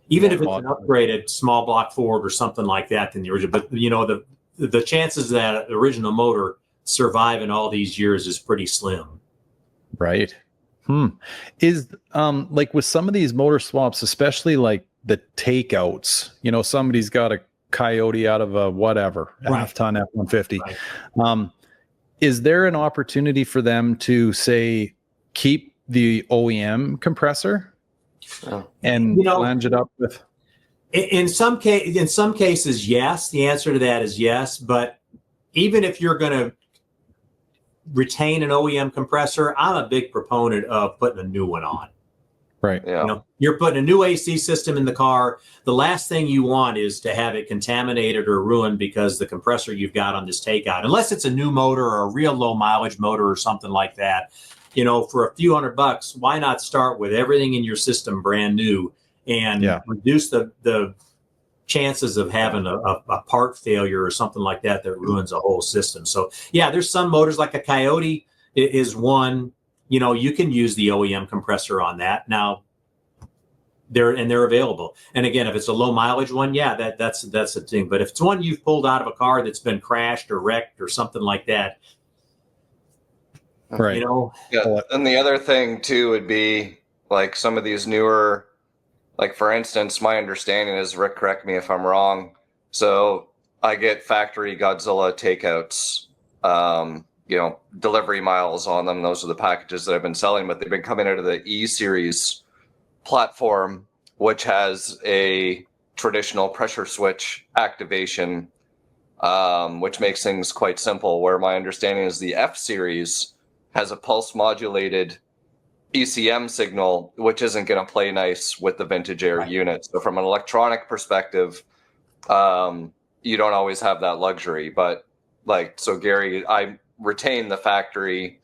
Even if it's an upgraded small block Ford or something like that than the original. But you know, the chances that the original motor survive in all these years is pretty slim. Right. Is like with some of these motor swaps, especially like the takeouts, you know, somebody's got a Coyote out of a whatever, half-ton F-150. Right. Is there an opportunity for them to say, keep the OEM compressor and flange it up with? In some cases, yes. The answer to that is yes. But even if you're going to retain an OEM compressor, I'm a big proponent of putting a new one on. Right. Yeah. You know, you're putting a new AC system in the car. The last thing you want is to have it contaminated or ruined because the compressor you've got on this takeout, unless it's a new motor or a real low mileage motor or something like that, you know, for a few $100, why not start with everything in your system brand new and reduce the chances of having a part failure or something like that ruins a whole system. So yeah, there's some motors like a Coyote is one. You know, you can use the OEM compressor on that. Now, they're available. And again, if it's a low mileage one, that's the thing. But if it's one you've pulled out of a car that's been crashed or wrecked or something like that, right? You know. Yeah. And the other thing too would be like some of these newer, like for instance, my understanding is, Rick, correct me if I'm wrong. So I get factory Godzilla takeouts. You know, delivery miles on them. Those are the packages that I've been selling, but they've been coming out of the E-Series platform, which has a traditional pressure switch activation, which makes things quite simple, where my understanding is the F-Series has a pulse modulated ECM signal, which isn't going to play nice with the vintage air unit. So from an electronic perspective, you don't always have that luxury. But like, so Gary, I retain the factory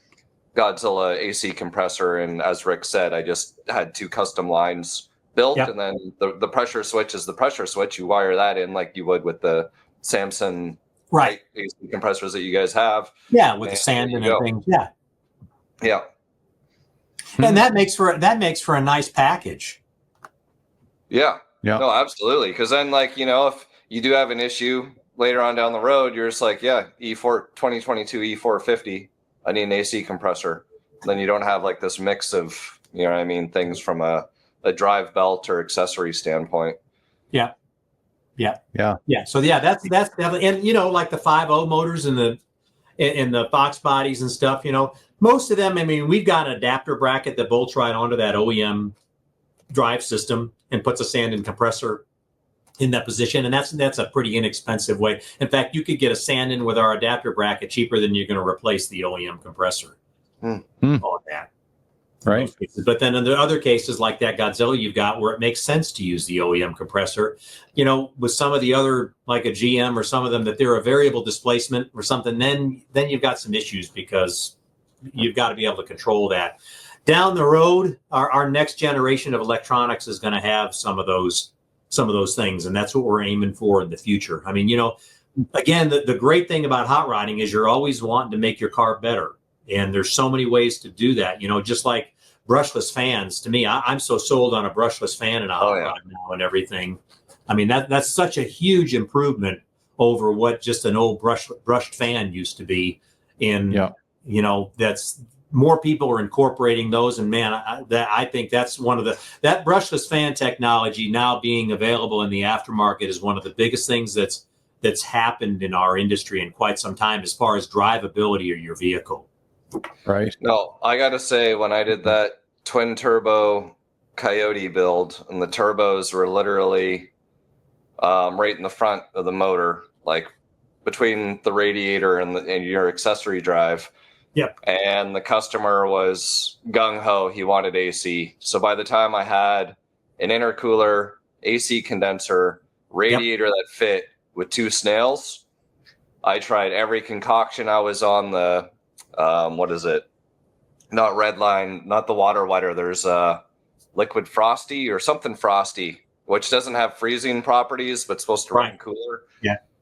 Godzilla AC compressor, and as Rick said, I just had 2 custom lines built, and then the pressure switch is the pressure switch. You wire that in like you would with the Samsung AC compressors that you guys have. Yeah, with the sand and things. Yeah. And that makes for a nice package. Yeah. No, absolutely. Because then, like, you know, if you do have an issue later on down the road, you're just like, E4 2022 E450, I need an AC compressor. Then you don't have like this mix of, you know what I mean, things from a drive belt or accessory standpoint. Yeah. So that's definitely, and you know, like the 5.0 motors and the Fox bodies and stuff, you know, most of them, I mean, we've got an adapter bracket that bolts right onto that OEM drive system and puts a sand and compressor in that position, and that's a pretty inexpensive way. In fact, you could get a sand-in with our adapter bracket cheaper than you're going to replace the OEM compressor. All of that. Right. But then in the other cases like that Godzilla you've got where it makes sense to use the OEM compressor, with some of the other, like a GM or some of them, that they're a variable displacement or something, then you've got some issues because you've got to be able to control that. Down the road, our next generation of electronics is going to have some of those things, and that's what we're aiming for in the future. I mean, again, the great thing about hot rodding is you're always wanting to make your car better, and there's so many ways to do that. Just like brushless fans. To me, I'm so sold on a brushless fan in a hot rod now and everything. I mean, that's such a huge improvement over what just an old brushed fan used to be. And that's more people are incorporating those. And man, I think that's one of that brushless fan technology now being available in the aftermarket is one of the biggest things that's happened in our industry in quite some time as far as drivability of your vehicle. Right. No, I got to say, when I did that twin turbo Coyote build, and the turbos were literally right in the front of the motor, like between the radiator and your accessory drive. Yep. And the customer was gung-ho. He wanted AC. So by the time I had an intercooler, AC condenser, radiator that fit with 2 snails, I tried every concoction. I was on the what is it? Not Redline, not the water wetter. There's Liquid Frosty or something Frosty, which doesn't have freezing properties, but supposed to run cooler.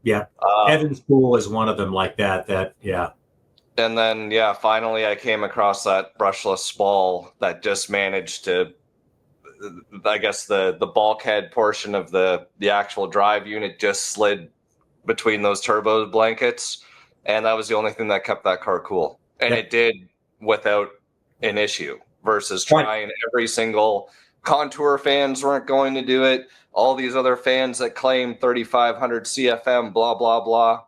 Yeah. Evans Pool is one of them like that. And then, finally I came across that brushless ball that just managed to, I guess the bulkhead portion of the actual drive unit just slid between those turbo blankets. And that was the only thing that kept that car cool. And it did without an issue versus trying every single contour fans weren't going to do it. All these other fans that claim 3,500 CFM, blah, blah, blah.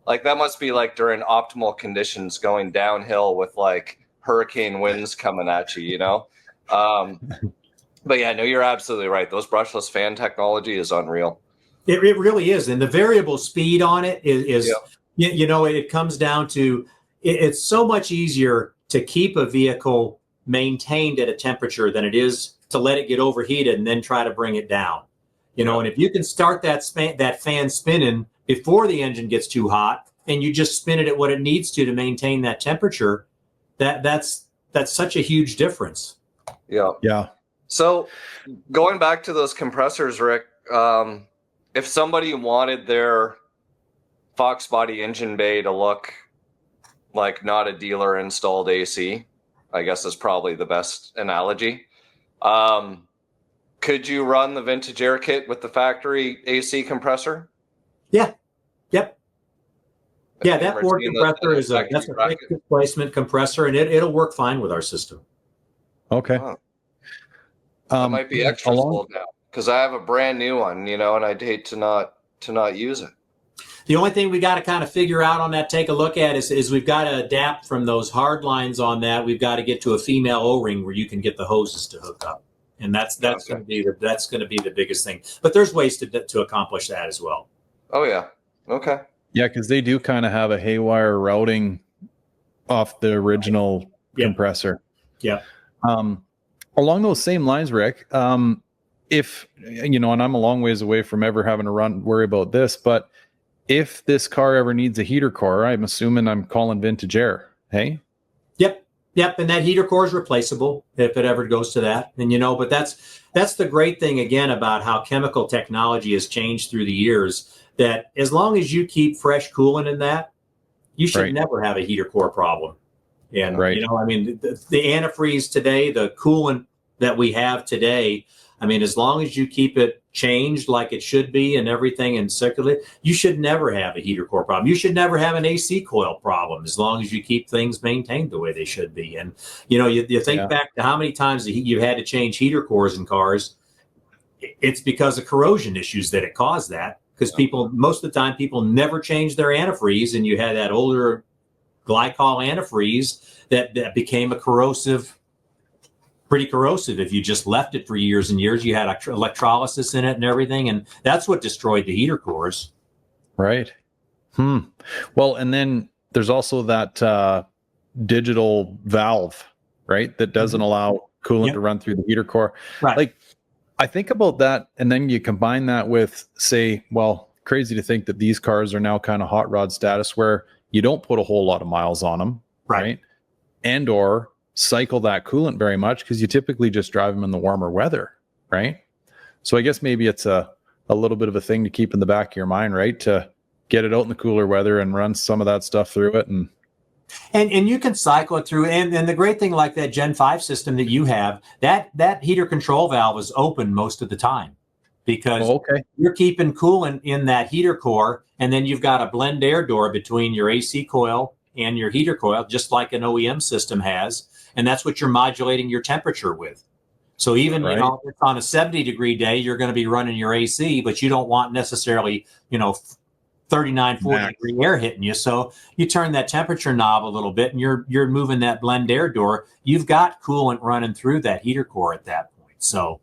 Like that must be like during optimal conditions going downhill with like hurricane winds coming at you, But yeah, no, you're absolutely right. Those brushless fan technology is unreal. It really is. And the variable speed on it is it comes down to, it's so much easier to keep a vehicle maintained at a temperature than it is to let it get overheated and then try to bring it down. And if you can start that fan spinning before the engine gets too hot and you just spin it at what it needs to maintain that temperature, that's such a huge difference. Yeah. So going back to those compressors, Rick, if somebody wanted their Foxbody engine bay to look like not a dealer installed AC, I guess is probably the best analogy. Could you run the vintage air kit with the factory AC compressor? Yeah. Yep. Yeah, that Ford compressor that's a fixed displacement compressor, and it'll work fine with our system. Okay. Oh. That might be extra slow now because I have a brand new one, and I'd hate to not use it. The only thing we got to kind of figure out on that, take a look at, is we've got to adapt from those hard lines on that. We've got to get to a female O-ring where you can get the hoses to hook up, and that's going to be the biggest thing. But there's ways to accomplish that as well. Oh yeah, okay. Yeah, because they do kind of have a haywire routing off the original compressor. Yeah. Along those same lines, Rick, if and I'm a long ways away from ever having to worry about this, but if this car ever needs a heater core, I'm assuming I'm calling Vintage Air. Hey? Yep. And that heater core is replaceable if it ever goes to that. And, but that's the great thing, again, about how chemical technology has changed through the years, that as long as you keep fresh coolant in that, you should never have a heater core problem. And, the antifreeze today, the coolant that we have today, as long as you keep it changed like it should be and everything and circulate, you should never have a heater core problem. You should never have an AC coil problem as long as you keep things maintained the way they should be. And, you think back to how many times you've had to change heater cores in cars. It's because of corrosion issues that it caused that, because most of the time, people never change their antifreeze, and you had that older glycol antifreeze that became pretty corrosive if you just left it for years and years. You had electrolysis in it and everything, and that's what destroyed the heater cores. Right. Well, and then there's also that digital valve right? That doesn't allow coolant Yep. to run through the heater core. Right. Like, I think about that, and then you combine that with, say, well, crazy to think that these cars are now kind of hot rod status where you don't put a whole lot of miles on them, right? And or cycle that coolant very much because you typically just drive them in the warmer weather, right? So I guess maybe it's a little bit of a thing to keep in the back of your mind, right? To get it out in the cooler weather and run some of that stuff through it. And you can cycle it through. And the great thing, like that Gen 5 system that you have, that heater control valve is open most of the time because you're keeping coolant in that heater core. And then you've got a blend air door between your AC coil and your heater coil, just like an OEM system has. And that's what you're modulating your temperature with. So even, you know, if it's on a 70-degree day, you're going to be running your AC, but you don't want necessarily, 39, 40 degree air hitting you. So you turn that temperature knob a little bit and you're moving that blend air door. You've got coolant running through that heater core at that point. So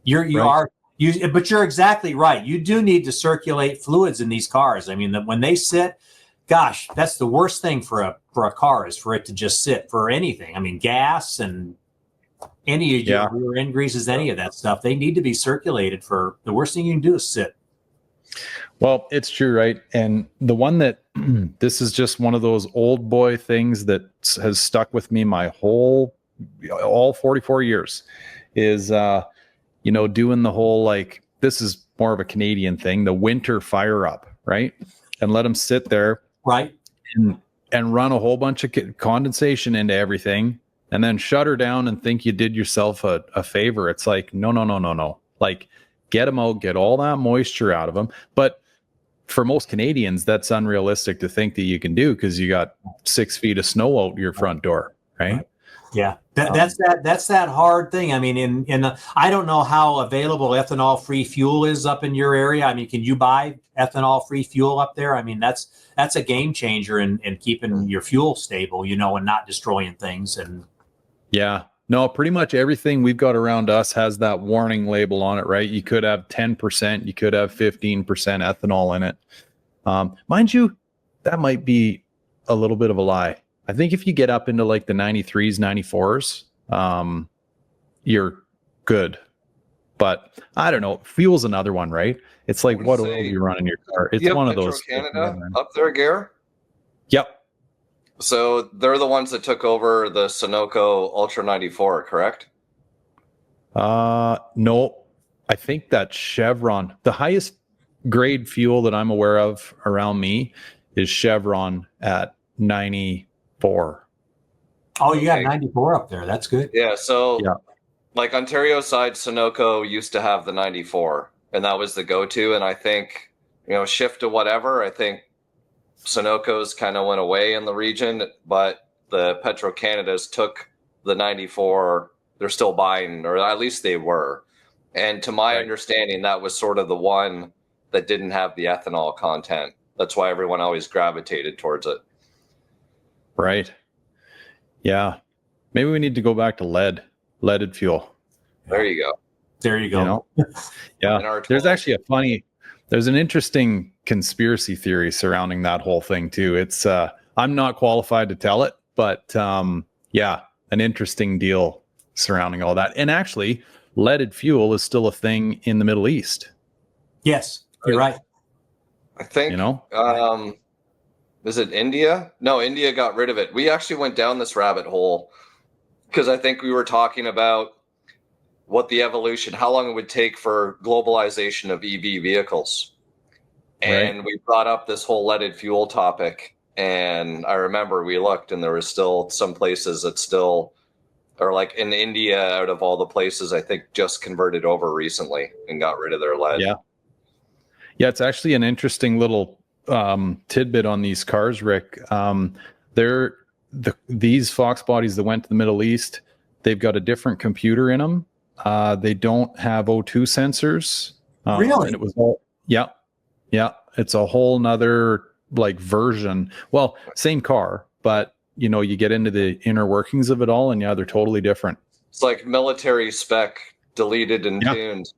but you're exactly right. You do need to circulate fluids in these cars. I mean, when they sit, gosh, that's the worst thing for a car is for it to just sit for anything. I mean, gas and any of your rear end greases, any of that stuff, they need to be circulated. For the worst thing you can do is sit. Well, it's true, right? And the one that this is just one of those old boy things that has stuck with me my all 44 years is, doing the whole, like, this is more of a Canadian thing, the winter fire up, right? And let them sit there. Right. And run a whole bunch of condensation into everything and then shut her down and think you did yourself a favor. It's like, no. Like, get them out, get all that moisture out of them. But for most Canadians, that's unrealistic to think that you can do because you got 6 feet of snow out your front door, right? Yeah, that's that hard thing. I mean, I don't know how available ethanol-free fuel is up in your area. I mean, can you buy ethanol-free fuel up there? I mean, that's a game changer in keeping your fuel stable, and not destroying things. And yeah, no, pretty much everything we've got around us has that warning label on it, right? You could have 10%, you could have 15% ethanol in it. Mind you, that might be a little bit of a lie. I think if you get up into like the 93s, 94s, you're good. But I don't know. Fuel's another one, right? It's like, what oil you run in your car? It's one of those. Canada up there, Gare? Yep. So they're the ones that took over the Sunoco Ultra 94, correct? No, I think that's Chevron. The highest grade fuel that I'm aware of around me is Chevron at 94. Oh, you got 94 up there. That's good. Yeah. So like Ontario side, Sunoco used to have the 94 and that was the go-to. And I think, shift to whatever, I think Sunoco's kind of went away in the region, but the Petro-Canadas took the 94. They're still buying, or at least they were. And to my understanding, that was sort of the one that didn't have the ethanol content. That's why everyone always gravitated towards it. Right. Yeah. Maybe we need to go back to leaded fuel. There you go. There you go. Yeah. There's an interesting conspiracy theory surrounding that whole thing too. It's I'm not qualified to tell it, but an interesting deal surrounding all that. And actually, leaded fuel is still a thing in the Middle East. Yes, you're right. I think is it India? No, India got rid of it. We actually went down this rabbit hole because I think we were talking about what the evolution, how long it would take for globalization of EV vehicles. And we brought up this whole leaded fuel topic. And I remember we looked and there was still some places that still, or like in India, out of all the places, I think just converted over recently and got rid of their lead. Yeah. Yeah, it's actually an interesting little tidbit on these cars, Rick. These Fox bodies that went to the Middle East, they've got a different computer in them. They don't have O2 sensors. Really? And it was all, yeah. It's a whole nother like version. Well, same car, but you get into the inner workings of it all, and they're totally different. It's like military spec deleted and tuned.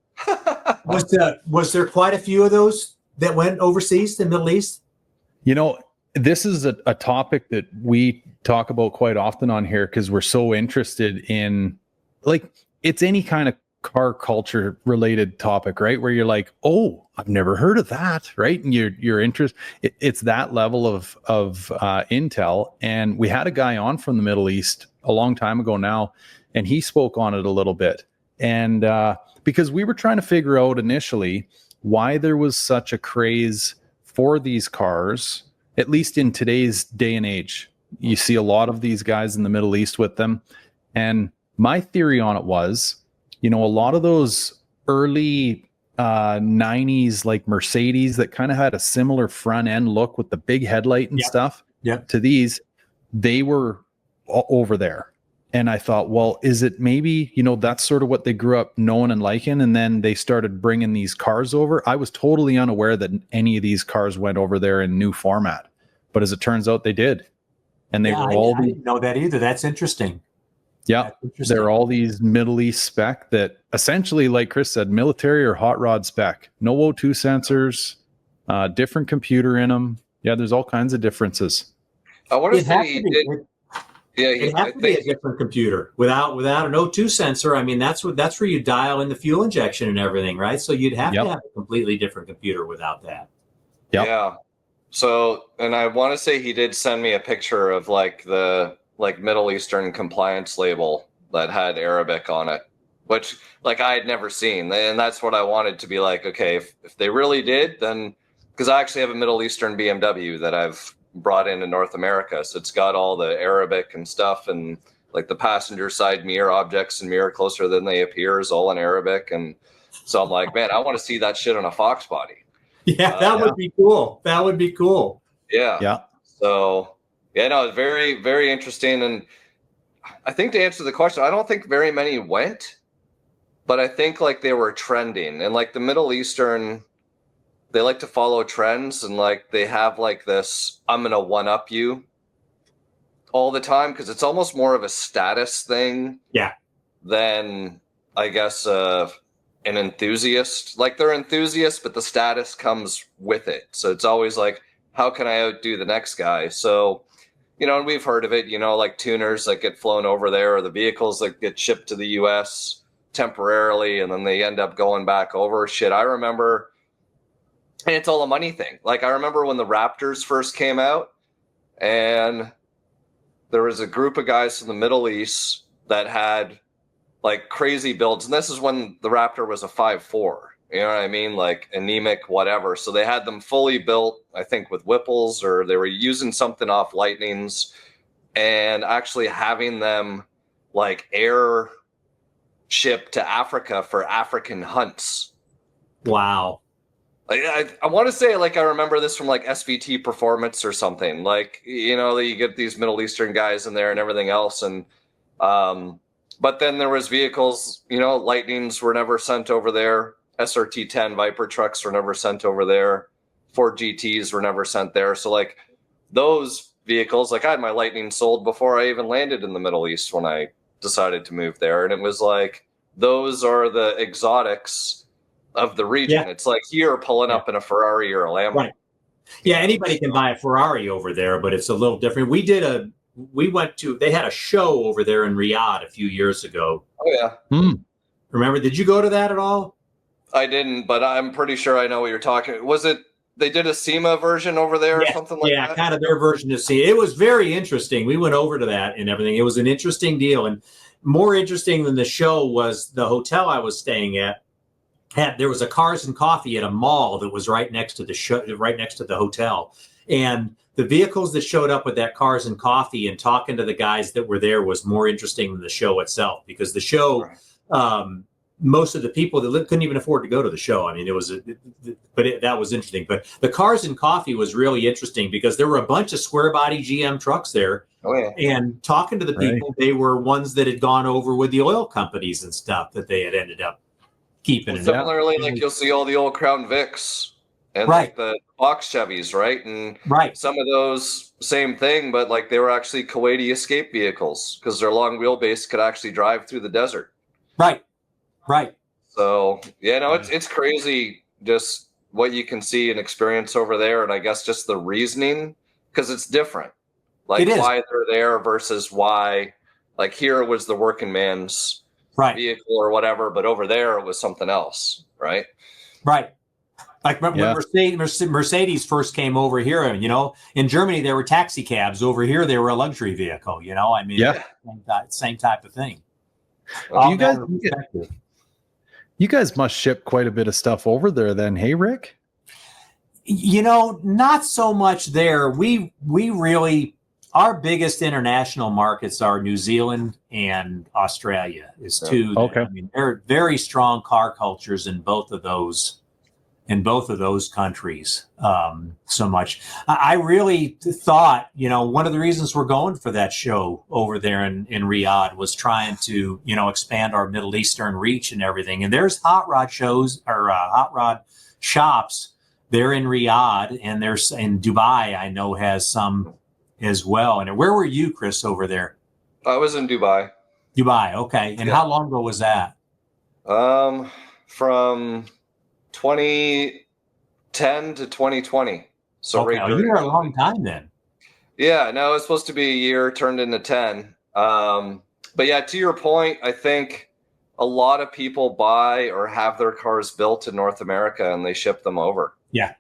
Was there quite a few of those that went overseas to the Middle East? this is a topic that we talk about quite often on here because we're so interested in, like, it's any kind of car culture related topic, right? Where you're like, oh, I've never heard of that, right? And your interest, it's that level of intel. And we had a guy on from the Middle East a long time ago now, and he spoke on it a little bit. And because we were trying to figure out initially why there was such a craze for these cars, at least in today's day and age. You see a lot of these guys in the Middle East with them. And my theory on it was, you know, a lot of those early 90s, like Mercedes that kind of had a similar front end look with the big headlight and stuff to these, they were over there. And I thought, well, is it maybe, you know, that's sort of what they grew up knowing and liking, and then they started bringing these cars over. I was totally unaware that any of these cars went over there in new format, but as it turns out, they did. And they were all I didn't know that either. That's interesting. Yeah, they're all these Middle East spec that essentially, like Chris said, military or hot rod spec. No O2 sensors, different computer in them. Yeah, there's all kinds of differences. I want to say he did. Yeah, it has to be a different computer without an O2 sensor. I mean, that's where you dial in the fuel injection and everything, right? So you'd have to have a completely different computer without that. Yeah. So, and I want to say he did send me a picture of like the Middle Eastern compliance label that had Arabic on it, which like I had never seen. And that's what I wanted to be like, okay, if they really did, then, because I actually have a Middle Eastern BMW that I've brought into North America. So it's got all the Arabic and stuff, and like the passenger side mirror, objects and mirror closer than they appear is all in Arabic. And so I'm like, man, I want to see that shit on a Foxbody. Yeah, that would be cool. That would be cool. Yeah. So yeah, no, it's very, very interesting. And I think to answer the question, I don't think very many went, but I think like they were trending, and like the Middle Eastern, they like to follow trends, and like they have like this, I'm going to one up you all the time, because it's almost more of a status thing than I guess an enthusiast. Like they're enthusiasts, but the status comes with it. So it's always like, how can I outdo the next guy? So, you know, and we've heard of it, you know, like tuners that get flown over there, or the vehicles that get shipped to the US temporarily, and then they end up going back over. Shit, I remember, and it's all a money thing. Like I remember when the Raptors first came out, and there was a group of guys from the Middle East that had like crazy builds. And this is when the Raptor was a 5.4. You know what I mean? Like anemic, whatever. So they had them fully built, I think with Whipples, or they were using something off Lightnings, and actually having them like air shipped to Africa for African hunts. Wow. Like, I want to say, like, I remember this from like SVT Performance or something. Like, you know, you get these Middle Eastern guys in there and everything else. And, but then there was vehicles, you know, Lightnings were never sent over there. SRT-10 Viper trucks were never sent over there. Ford GTs were never sent there. So like those vehicles, like I had my Lightning sold before I even landed in the Middle East when I decided to move there. And it was like, those are the exotics of the region. It's like here pulling up in a Ferrari or a Lambo. Right. Yeah, anybody can buy a Ferrari over there, but it's a little different. They had a show over there in Riyadh a few years ago. Oh yeah. Remember, did you go to that at all? I didn't, but I'm pretty sure I know what you're talking. Was it, they did a SEMA version over there or something like that? Yeah, kind of their version of SEMA. It was very interesting. We went over to that and everything. It was an interesting deal. And more interesting than the show was the hotel I was staying at. There was a Cars and Coffee at a mall that was right next to the hotel. And the vehicles that showed up with that Cars and Coffee and talking to the guys that were there was more interesting than the show itself, because the show, most of the people that couldn't even afford to go to the show. I mean, that was interesting. But the Cars and Coffee was really interesting because there were a bunch of square body GM trucks there. Oh, yeah. And talking to the people, they were ones that had gone over with the oil companies and stuff that they had ended up keeping. Well, similarly, like you'll see all the old Crown Vics and like the box Chevys, right? And some of those, same thing, but like they were actually Kuwaiti escape vehicles because their long wheelbase could actually drive through the desert. Right. So yeah, no, it's crazy just what you can see and experience over there, and I guess just the reasoning because it's different. Like It is. why they're there versus why, like here was the working man's Right. vehicle or whatever, but over there it was something else, right? Right. Like when Mercedes first came over here, in Germany, there were taxi cabs. Over here, they were a luxury vehicle, I mean, Yeah. same type of thing. Well, you guys must ship quite a bit of stuff over there then. Hey, Rick? Not so much there. We really, our biggest international markets are New Zealand and Australia is two. Okay. I mean, they're very strong car cultures in both of those countries. So much. I really thought, one of the reasons we're going for that show over there in Riyadh was trying to, expand our Middle Eastern reach and everything. And there's hot rod shows or hot rod shops. They're in Riyadh, and there's in Dubai, I know, has some as well. And where were you, Chris, over there? I was in Dubai. Dubai, okay. And how long ago was that? From 2010 to 2020. So okay, you were a long time then. Yeah, no, it was supposed to be a year, turned into 10. But yeah, to your point, I think a lot of people buy or have their cars built in North America and they ship them over. Yeah.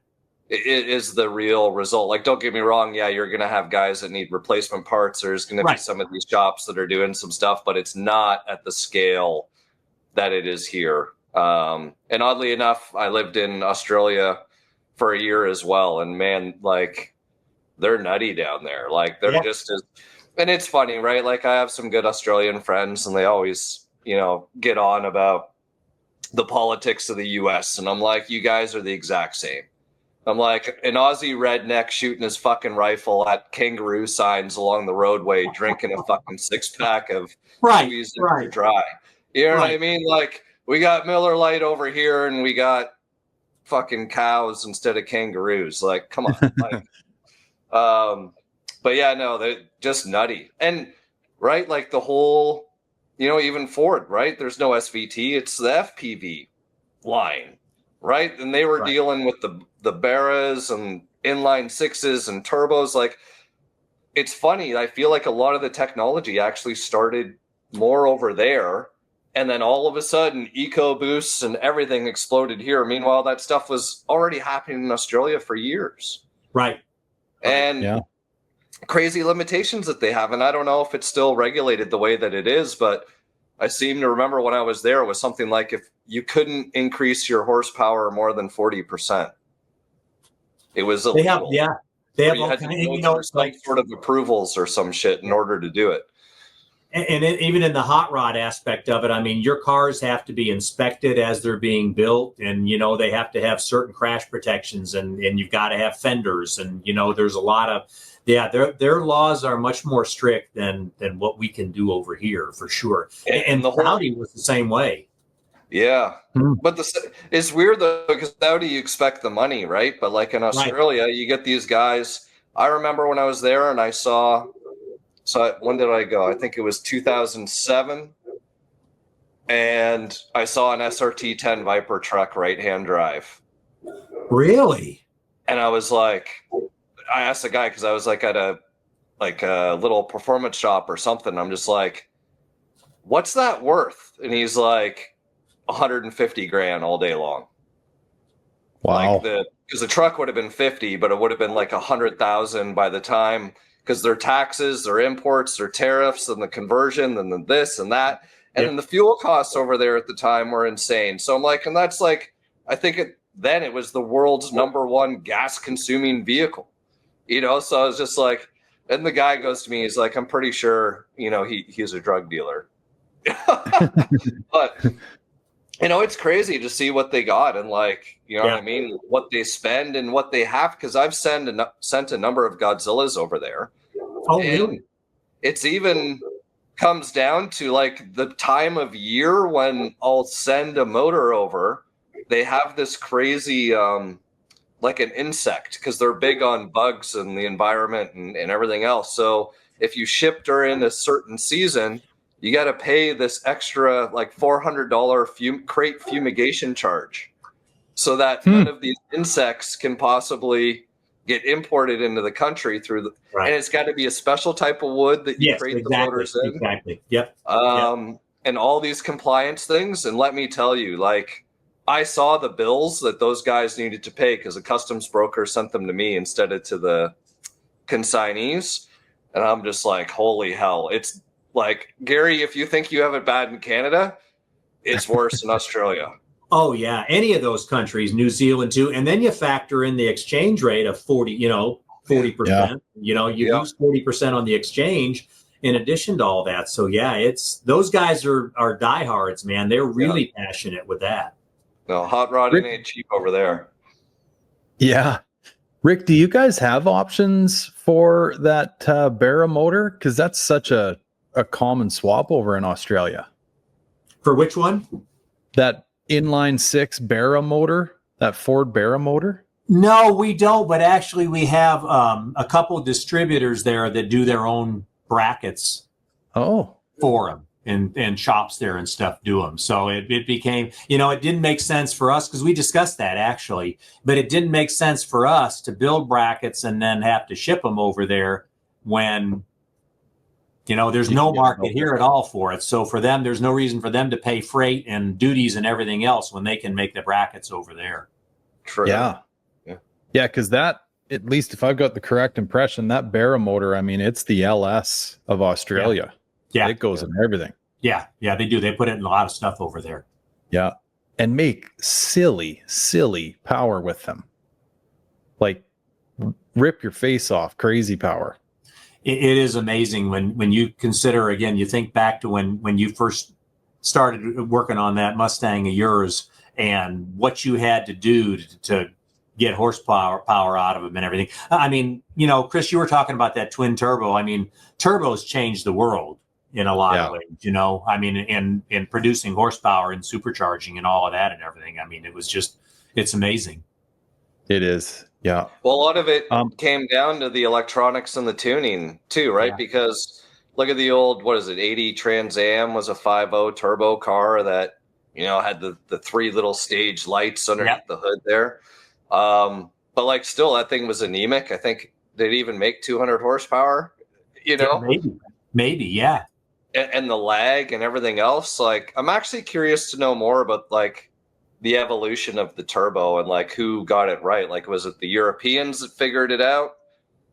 It is the real result. Like, don't get me wrong. Yeah, you're going to have guys that need replacement parts. There's going to be some of these shops that are doing some stuff, but it's not at the scale that it is here. And oddly enough, I lived in Australia for a year as well. And man, like, they're nutty down there. Like, they're just as, and it's funny, right? Like, I have some good Australian friends and they always, get on about the politics of the US. And I'm like, you guys are the exact same. I'm like an Aussie redneck shooting his fucking rifle at kangaroo signs along the roadway, drinking a fucking 6-pack of Squeeze It Dry. You know what I mean? Like, we got Miller Lite over here and we got fucking cows instead of kangaroos. Like, come on. Like, but yeah, no, they're just nutty. And right, like the whole, even Ford, right? There's no SVT. It's the FPV line, right? And they were dealing with the Barras and inline sixes and turbos. Like, it's funny. I feel like a lot of the technology actually started more over there. And then all of a sudden, EcoBoosts and everything exploded here. Meanwhile, that stuff was already happening in Australia for years. Right. And crazy limitations that they have. And I don't know if it's still regulated the way that it is, but I seem to remember when I was there, it was something like if you couldn't increase your horsepower more than 40%, it was illegal. They have you all had to kind go through some sort of approvals or some shit in order to do it. And even in the hot rod aspect of it, I mean, your cars have to be inspected as they're being built, and they have to have certain crash protections, and you've got to have fenders, and there's a lot of their laws are much more strict than what we can do over here for sure. And the Saudi was the same way. Yeah, but it's weird though, because Saudi you expect the money, right? But like in Australia, you get these guys. I remember when I was there and I saw. So when did I go? I think it was 2007. And I saw an SRT 10 Viper truck right-hand drive. Really? And I was like, I asked the guy because I was like at a little performance shop or something. I'm just like, what's that worth? And he's like, 150 grand all day long. Wow. Because the truck would have been 50, but it would have been like 100,000 by the time. Because their taxes, their imports, their tariffs, and the conversion, and then this and that. And then the fuel costs over there at the time were insane. So I'm like, and that's like, I think then it was the world's #1 gas consuming vehicle, So I was just like, and the guy goes to me, he's like, I'm pretty sure, he's a drug dealer. But, it's crazy to see what they got and like, what I mean? What they spend and what they have. Because I've sent a number of Godzillas over there. Oh, really? It's even comes down to like the time of year when I'll send a motor over. They have this crazy, like an insect, because they're big on bugs and the environment and everything else. So if you ship during a certain season, you got to pay this extra like $400 crate fumigation charge so that none of these insects can possibly get imported into the country through the, and it's got to be a special type of wood that you create the motors in. Exactly. Yep. And all these compliance things. And let me tell you, like, I saw the bills that those guys needed to pay because a customs broker sent them to me instead of to the consignees. And I'm just like, holy hell. It's like, Gary, if you think you have it bad in Canada, it's worse in Australia. Oh yeah, any of those countries, New Zealand too, and then you factor in the exchange rate of 40%. You lose 40% on the exchange in addition to all that. So yeah, it's those guys are diehards, man. They're really passionate with that. No, hot rodding ain't cheap over there. Yeah. Rick, do you guys have options for that Barra motor? Because that's such a common swap over in Australia. For which one? That inline 6 Barra motor, that Ford Barra motor? No, we don't. But actually, we have a couple of distributors there that do their own brackets. Oh, for them. And shops there and stuff do them. So it became, it didn't make sense for us because we discussed that actually, but it didn't make sense for us to build brackets and then have to ship them over there when, there's no market here at all for it. So for them, there's no reason for them to pay freight and duties and everything else when they can make the brackets over there. True. Yeah. Because that, at least if I've got the correct impression, that Barra motor, I mean, it's the LS of Australia. Yeah. It goes in everything. Yeah, they do. They put it in a lot of stuff over there. Yeah. And make silly power with them. Like rip your face off, crazy power. It is amazing when you consider, again, you think back to when you first started working on that Mustang of yours and what you had to do to get horsepower out of them and everything. I mean, Chris, you were talking about that twin turbo. I mean, turbos changed the world in a lot of ways, I mean, in producing horsepower and supercharging and all of that and everything. I mean, it's amazing. It is. Yeah. Well, a lot of it came down to the electronics and the tuning too, right? Yeah. Because look at the old, 80 Trans Am was a 5.0 turbo car that, had the 3 little stage lights underneath the hood there. But like still that thing was anemic. I think they'd even make 200 horsepower, Maybe. Yeah. And the lag and everything else. Like, I'm actually curious to know more about like the evolution of the turbo and like who got it right. Like, was it the Europeans that figured it out?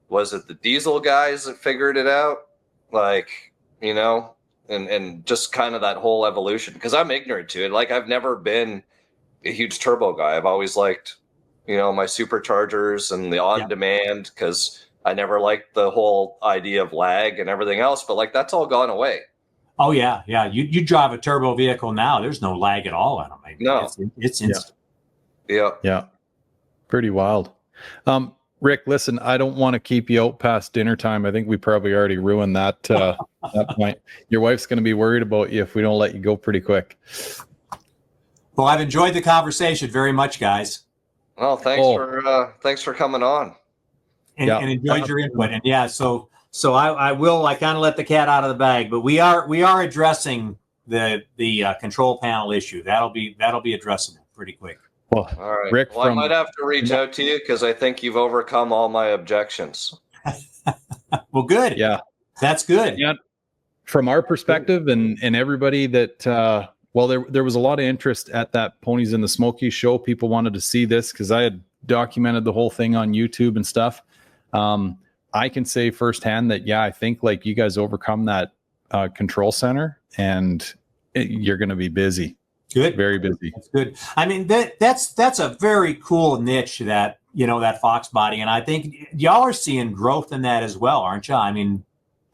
Was it the diesel guys that figured it out? Like, and just kind of that whole evolution. Because I'm ignorant to it. Like, I've never been a huge turbo guy. I've always liked, my superchargers and the on demand because I never liked the whole idea of lag and everything else, but like that's all gone away. Oh yeah. You drive a turbo vehicle now. There's no lag at all in them. I mean, no, it's instant. Yeah. Pretty wild. Rick, listen, I don't want to keep you out past dinner time. I think we probably already ruined that that point. Your wife's going to be worried about you if we don't let you go pretty quick. Well, I've enjoyed the conversation very much, guys. Well, thanks for coming on. And enjoyed your input. And so I kind of let the cat out of the bag, but we are addressing the control panel issue. That'll be addressable pretty quick. Well, all right. Rick, I might have to reach out to you because I think you've overcome all my objections. Well, good. Yeah, that's good. Yeah, from our perspective and everybody that there was a lot of interest at that Ponies in the Smokies show. People wanted to see this because I had documented the whole thing on YouTube and stuff. I can say firsthand that, I think like you guys overcome that control center and you're going to be busy. Good. Very busy. That's good. I mean, that's a very cool niche that, that Foxbody. And I think y'all are seeing growth in that as well, aren't you? I mean.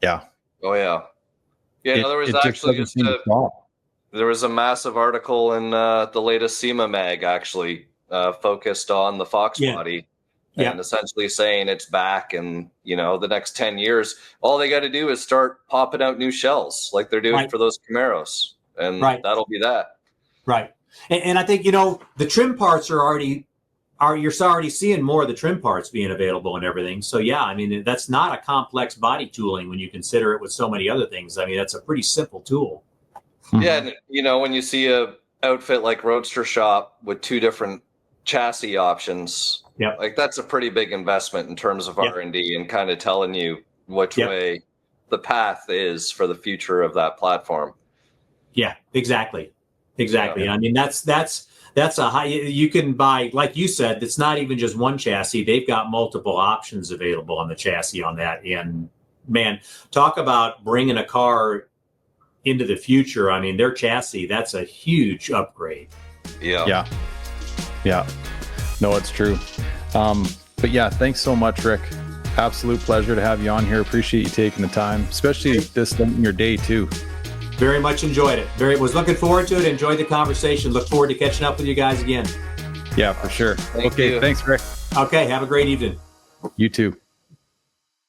Yeah. Oh yeah. Yeah. There was actually there was a massive article in the latest SEMA mag actually focused on the Foxbody. And essentially saying it's back and, the next 10 years, all they got to do is start popping out new shells like they're doing for those Camaros. And that'll be that. Right. And I think, the trim parts you're already seeing more of the trim parts being available and everything. So, I mean, that's not a complex body tooling when you consider it with so many other things. I mean, that's a pretty simple tool. Yeah. And, when you see a outfit like Roadster Shop with 2 different chassis options. Yep. Like that's a pretty big investment in terms of Yep. R&D and kind of telling you which Yep. way the path is for the future of that platform. Yeah, exactly. Yeah. I mean, that's a high, you can buy, like you said, it's not even just one chassis. They've got multiple options available on the chassis on that. And man, talk about bringing a car into the future. I mean, their chassis, that's a huge upgrade. Yeah. No, it's true. But yeah, thanks so much, Rick. Absolute pleasure to have you on here. Appreciate you taking the time, especially this late in your day too. Very much enjoyed it. Was looking forward to it. Enjoyed the conversation. Look forward to catching up with you guys again. Yeah, for sure. Thank Okay, you. thanks, Rick. Okay, have a great evening. You too.